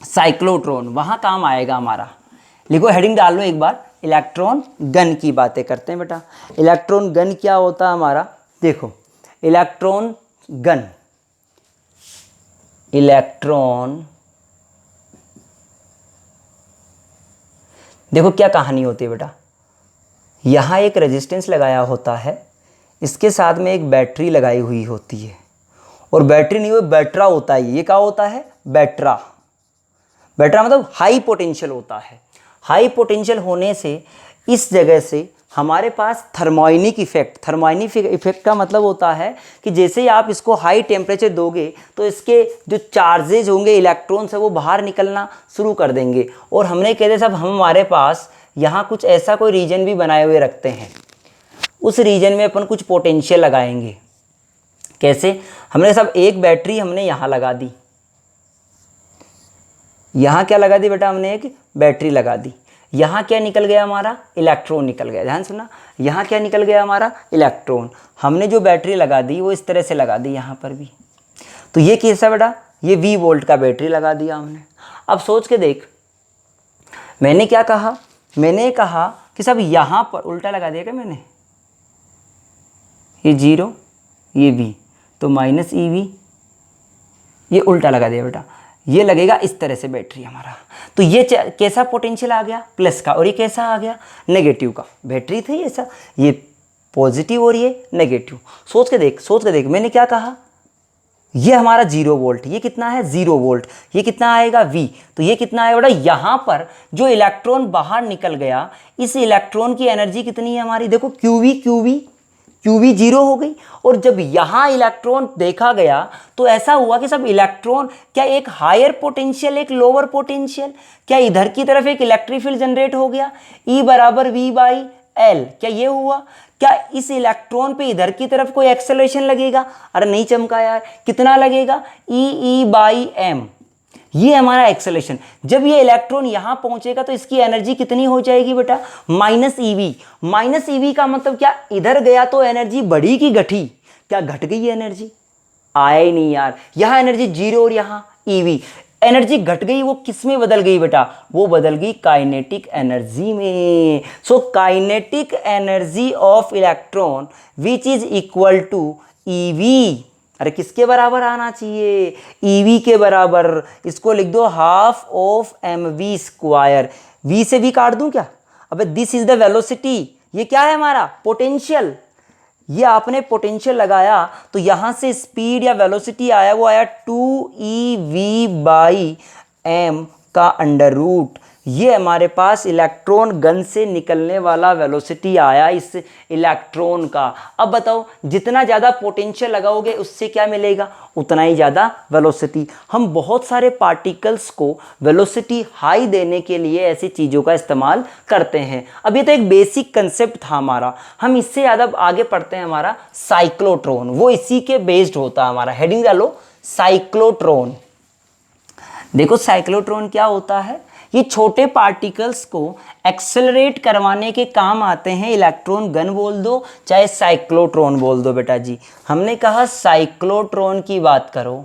साइक्लोट्रॉन, वहाँ काम आएगा हमारा। लिखो हेडिंग डाल लो एक बार, इलेक्ट्रॉन गन की बातें करते हैं बेटा। इलेक्ट्रॉन गन क्या होता है हमारा? देखो इलेक्ट्रॉन गन, इलेक्ट्रॉन, देखो क्या कहानी होती है बेटा। यहाँ एक रेजिस्टेंस लगाया होता है, इसके साथ में एक बैटरी लगाई हुई होती है, और बैटरी नहीं, वो बैटरा होता है। ये क्या होता है? बैटरा। बैटरा मतलब हाई पोटेंशियल होता है। हाई पोटेंशियल होने से इस जगह से हमारे पास थर्मोनिक इफेक्ट, थर्मोनिक इफेक्ट का मतलब होता है कि जैसे ही आप इसको हाई टेम्परेचर दोगे तो इसके जो चार्जेज होंगे, इलेक्ट्रॉन्स है, वो बाहर निकलना शुरू कर देंगे। और हमने कहते साहब हम हमारे पास यहाँ कुछ ऐसा कोई रीजन भी बनाए हुए रखते हैं, उस रीजन में अपन कुछ पोटेंशियल लगाएंगे। कैसे? हमने सब एक बैटरी हमने यहाँ लगा दी, यहाँ क्या लगा दी बेटा? हमने एक बैटरी लगा दी। यहाँ क्या निकल गया हमारा? इलेक्ट्रॉन निकल गया। ध्यान सुना, यहाँ क्या निकल गया हमारा? इलेक्ट्रॉन। हमने जो बैटरी लगा दी वो इस तरह से लगा दी यहाँ पर भी। तो ये कैसा बेटा? ये V वोल्ट का बैटरी लगा दिया हमने। अब सोच के देख, मैंने क्या कहा? मैंने कहा कि सब यहाँ पर उल्टा लगा दिया क्या मैंने? ये 0, ये V, तो माइनस EV, ये उल्टा लगा दिया बेटा। ये लगेगा इस तरह से बैटरी हमारा। तो ये कैसा पोटेंशियल आ गया? प्लस का। और ये कैसा आ गया? नेगेटिव का। बैटरी थी ऐसा, ये पॉजिटिव और ये नेगेटिव। सोच के देख, सोच के देख, मैंने क्या कहा? ये हमारा 0 वोल्ट, ये कितना है? 0 वोल्ट। ये कितना आएगा? V। तो ये कितना आएगा बेटा? यहाँ पर जो इलेक्ट्रॉन बाहर निकल गया, इस इलेक्ट्रॉन की एनर्जी कितनी है हमारी? देखो QV, QV QV जीरो हो गई। और जब यहाँ इलेक्ट्रॉन देखा गया तो ऐसा हुआ कि सब इलेक्ट्रॉन, क्या एक हायर पोटेंशियल एक लोअर पोटेंशियल, क्या इधर की तरफ एक इलेक्ट्रिक फील्ड जनरेट हो गया E बराबर V बाई L, क्या ये हुआ? क्या इस इलेक्ट्रॉन पे इधर की तरफ कोई एक्सेलरेशन लगेगा? अरे नहीं चमका यार, कितना लगेगा? E बाई M, ये हमारा एक्सेलरेशन। जब ये इलेक्ट्रॉन यहां पहुंचेगा तो इसकी एनर्जी कितनी हो जाएगी बेटा? -EV। -EV का मतलब क्या, इधर गया तो एनर्जी बढ़ी कि घटी? क्या घट गई एनर्जी? आया ही नहीं यार, यहां एनर्जी जीरो और यहां EV, एनर्जी घट गई। वो किस में बदल गई बेटा? वो बदल गई काइनेटिक एनर्जी में। So kinetic energy of electron which is equal to EV। अरे किसके बराबर आना चाहिए? EV के बराबर। इसको लिख दो half of mv square. V से V काट दूं क्या? अबे दिस इज द वेलोसिटी, ये क्या है हमारा? पोटेंशियल। ये आपने पोटेंशियल लगाया तो यहां से स्पीड या वेलोसिटी आया, वो आया 2EV बाई M का अंडर रूट। ये हमारे पास इलेक्ट्रॉन गन से निकलने वाला वेलोसिटी आया इस इलेक्ट्रॉन का। अब बताओ, जितना ज़्यादा पोटेंशियल लगाओगे उससे क्या मिलेगा? उतना ही ज़्यादा वेलोसिटी। हम बहुत सारे पार्टिकल्स को वेलोसिटी हाई देने के लिए ऐसी चीज़ों का इस्तेमाल करते हैं। अब ये तो एक बेसिक कंसेप्ट था हमारा, हम इससे ज़्यादा आगे पढ़ते हैं हमारा साइक्लोट्रॉन, वो इसी के बेस्ड होता है हमारा। हेडिंग डालो साइक्लोट्रॉन। देखो साइक्लोट्रॉन क्या होता है? ये छोटे पार्टिकल्स को एक्सेलरेट करवाने के काम आते हैं। इलेक्ट्रॉन गन बोल दो चाहे साइक्लोट्रॉन बोल दो बेटा जी। हमने कहा साइक्लोट्रॉन की बात करो।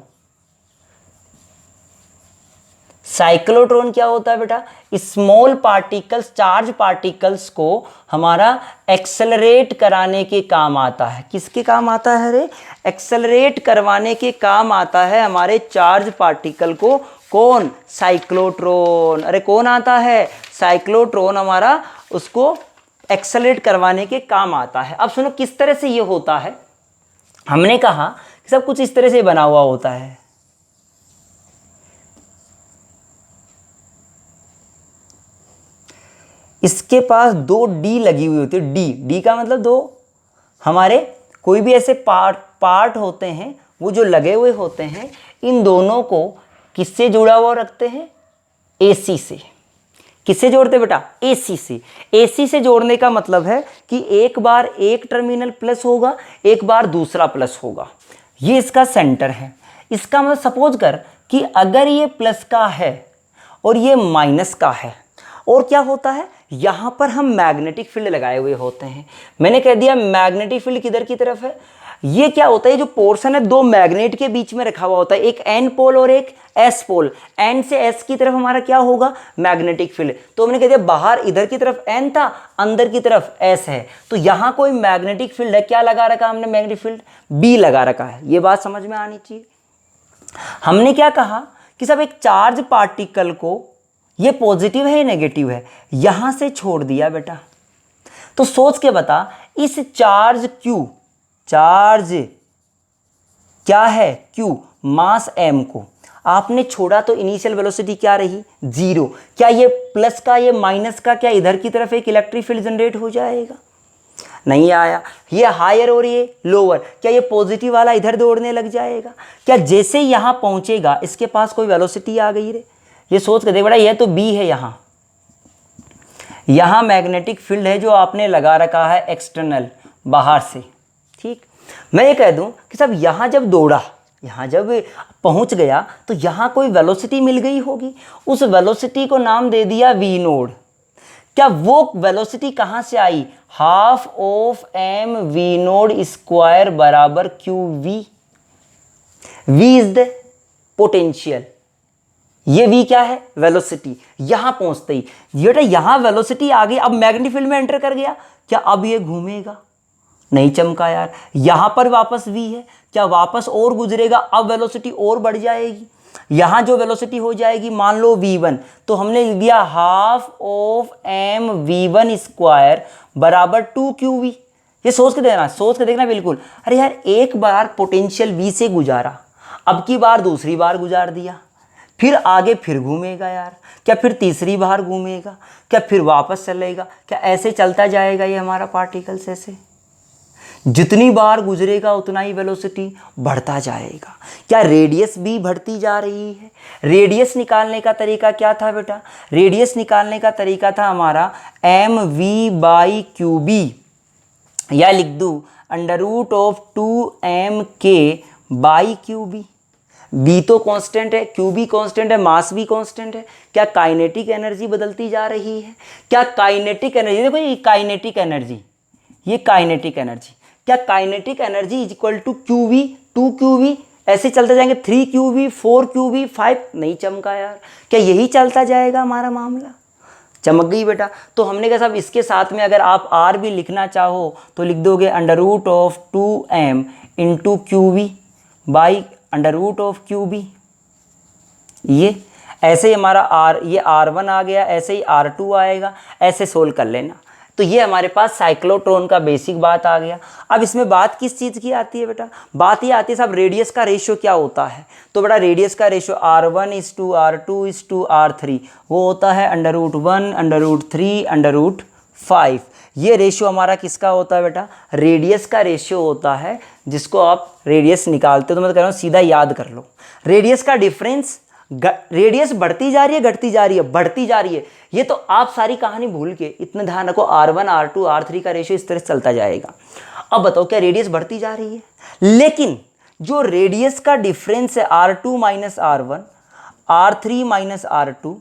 साइक्लोट्रॉन क्या होता है बेटा? स्मॉल पार्टिकल्स, चार्ज पार्टिकल्स को हमारा एक्सेलरेट कराने के काम आता है। किसके काम आता है रे? एक्सेलरेट करवाने के काम आता है हमारे चार्ज पार्टिकल को। कौन? साइक्लोट्रॉन। अरे कौन आता है? साइक्लोट्रॉन हमारा उसको एक्सेलरेट करवाने के काम आता है। अब सुनो किस तरह से ये होता है। हमने कहा कि सब कुछ इस तरह से बना हुआ होता है। इसके पास 2 D लगी हुई होती है। डी का मतलब 2। हमारे कोई भी ऐसे पार्ट होते हैं वो जो लगे हुए होते हैं, इन दोनों को किससे जुड़ा हुआ रखते हैं? AC से। किससे जोड़ते बेटा? AC से। AC से जोड़ने का मतलब है कि एक बार एक टर्मिनल प्लस होगा, एक बार दूसरा प्लस होगा। ये इसका सेंटर है। इसका मतलब सपोज कर कि अगर ये प्लस का है और ये माइनस का है, और क्या होता है यहां पर हम मैग्नेटिक फील्ड लगाए हुए होते हैं। मैंने कह दिया मैग्नेटिक फील्ड किधर की तरफ है। ये क्या होता है, जो पोर्शन है 2 मैग्नेट के बीच में रखा हुआ होता है, एक N पोल और एक S पोल। N से S की तरफ हमारा क्या होगा? Magnetic field. तो हमने कह दिया बाहर इधर की तरफ N था, अंदर की तरफ S है, तो यहां कोई मैग्नेटिक फील्ड है। क्या लगा रखा हमने? मैग्नेटिक फील्ड B लगा रखा है। ये बात समझ में आनी चाहिए। हमने क्या कहा कि सब एक चार्ज पार्टिकल को, ये पॉजिटिव है या नेगेटिव है, यहां से छोड़ दिया बेटा। तो सोच के बता, इस चार्ज Q, चार्ज क्या है? Q, मास M को आपने छोड़ा तो इनिशियल वेलोसिटी क्या रही? 0। क्या ये प्लस का, ये माइनस का, क्या इधर की तरफ एक इलेक्ट्रिक फील्ड जनरेट हो जाएगा? नहीं आया। ये हायर और ये लोअर, क्या ये पॉजिटिव वाला इधर दौड़ने लग जाएगा? क्या जैसे यहां पहुंचेगा इसके पास कोई वेलोसिटी आ गई रे? ये सोच के देख बेटा, ये तो B है, यहां मैग्नेटिक फील्ड है जो आपने लगा रखा है एक्सटर्नल, बाहर से। ठीक, मैं ये कह दूं कि सब यहां जब दौड़ा, यहां जब पहुंच गया तो यहां कोई वेलोसिटी मिल गई होगी। उस वेलोसिटी को नाम दे दिया V नोड। क्या वो वेलोसिटी कहां से आई? Half of mv naught square बराबर QV। V is the potential, ये V क्या है? वेलोसिटी। यहां पहुंचते ही बेटा यहां वेलोसिटी आ गई, अब मैग्नेटिक फील्ड में एंटर कर गया। क्या अब ये घूमेगा? नहीं चमका यार। यहां पर वापस V है, क्या वापस और गुजरेगा? अब वेलोसिटी और बढ़ जाएगी। यहां जो वेलोसिटी हो जाएगी मान लो V1, तो हमने लिख दिया हाफ ऑफ mv1 स्क्वायर बराबर 2qv। ये सोच के देना, सोच के देखना बिल्कुल। अरे यार एक बार पोटेंशियल V से गुजारा, अब की बार दूसरी बार गुजार दिया, फिर आगे फिर घूमेगा यार। क्या फिर तीसरी बार घूमेगा? क्या फिर वापस चलेगा? क्या ऐसे चलता जाएगा ये हमारा पार्टिकल्स ऐसे? जितनी बार गुजरेगा उतना ही वेलोसिटी बढ़ता जाएगा। क्या रेडियस भी बढ़ती जा रही है? रेडियस निकालने का तरीका क्या था बेटा? रेडियस निकालने का तरीका था हमारा M V by Q B, या लिख दूँ √2m k by Q B. B तो कांस्टेंट है, क्यू भी कांस्टेंट है, मास भी कांस्टेंट है। क्या काइनेटिक एनर्जी बदलती जा रही है? क्या काइनेटिक एनर्जी, देखो ये काइनेटिक एनर्जी, ये काइनेटिक एनर्जी, क्या kinetic energy is equal to Q V, 2qv, ऐसे चलते जाएंगे 3qv, 4qv, 5, नहीं चमका यार। क्या यही चलता जाएगा हमारा मामला? चमक गई बेटा। तो हमने कहा साहब इसके साथ में अगर आप r भी लिखना चाहो तो लिख दोगे √2m into Q V by √QB। ये ऐसे ही हमारा ये R1 आ गया, ऐसे ही R2 आएगा, ऐसे सोल्व कर लेना। तो ये हमारे पास साइक्लोट्रॉन का बेसिक बात आ गया। अब इसमें बात किस चीज़ की आती है बेटा? बात ये आती है साहब रेडियस का रेशियो क्या होता है। तो बेटा रेडियस का रेशियो R1:R2:R3 वो होता है √1/√3/5। ये रेशियो हमारा किसका होता है बेटा? रेडियस का रेशियो होता है, जिसको आप रेडियस निकालते हो तो मैं तो कह रहा हूँ सीधा याद कर लो। रेडियस का डिफरेंस, रेडियस बढ़ती जा रही है, घटती जा रही है, बढ़ती जा रही है, ये तो आप सारी कहानी भूल के इतना ध्यान रखो R1 R2 R3 का रेशियो इस तरह से चलता जाएगा। अब बताओ क्या रेडियस बढ़ती जा रही है? लेकिन जो रेडियस का डिफरेंस है R2 minus R1, R3 minus R2,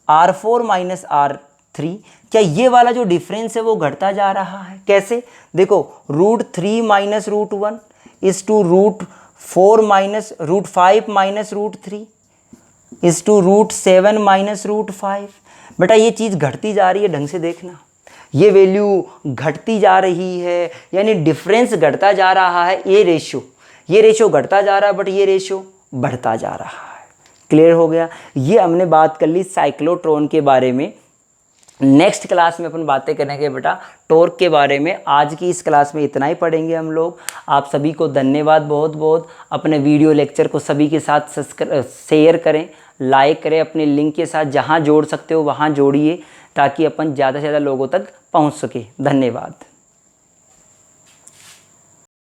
R4 minus R3, क्या ये वाला जो डिफरेंस है वो घटता जा रहा है? कैसे? देखो √3 minus √1 is to √4 minus √5 minus √3 is to √7 minus √5। बेटा ये चीज़ घटती जा रही है, ढंग से देखना, ये वैल्यू घटती जा रही है, यानी डिफरेंस घटता जा रहा है। ये रेशियो घटता जा रहा है, बट ये रेशियो बढ़ता जा रहा है। क्लियर हो गया? ये हमने बात कर ली साइक्लोट्रॉन के बारे में। नेक्स्ट क्लास में अपन बातें करेंगे बेटा टॉर्क के बारे में। आज की इस क्लास में इतना ही पढ़ेंगे हम लोग। आप सभी को धन्यवाद बहुत बहुत। अपने वीडियो लेक्चर को सभी के साथ शेयर करें, लाइक करें, अपने लिंक के साथ जहां जोड़ सकते हो वहां जोड़िए, ताकि अपन ज़्यादा से ज़्यादा लोगों तक पहुंच सके। धन्यवाद।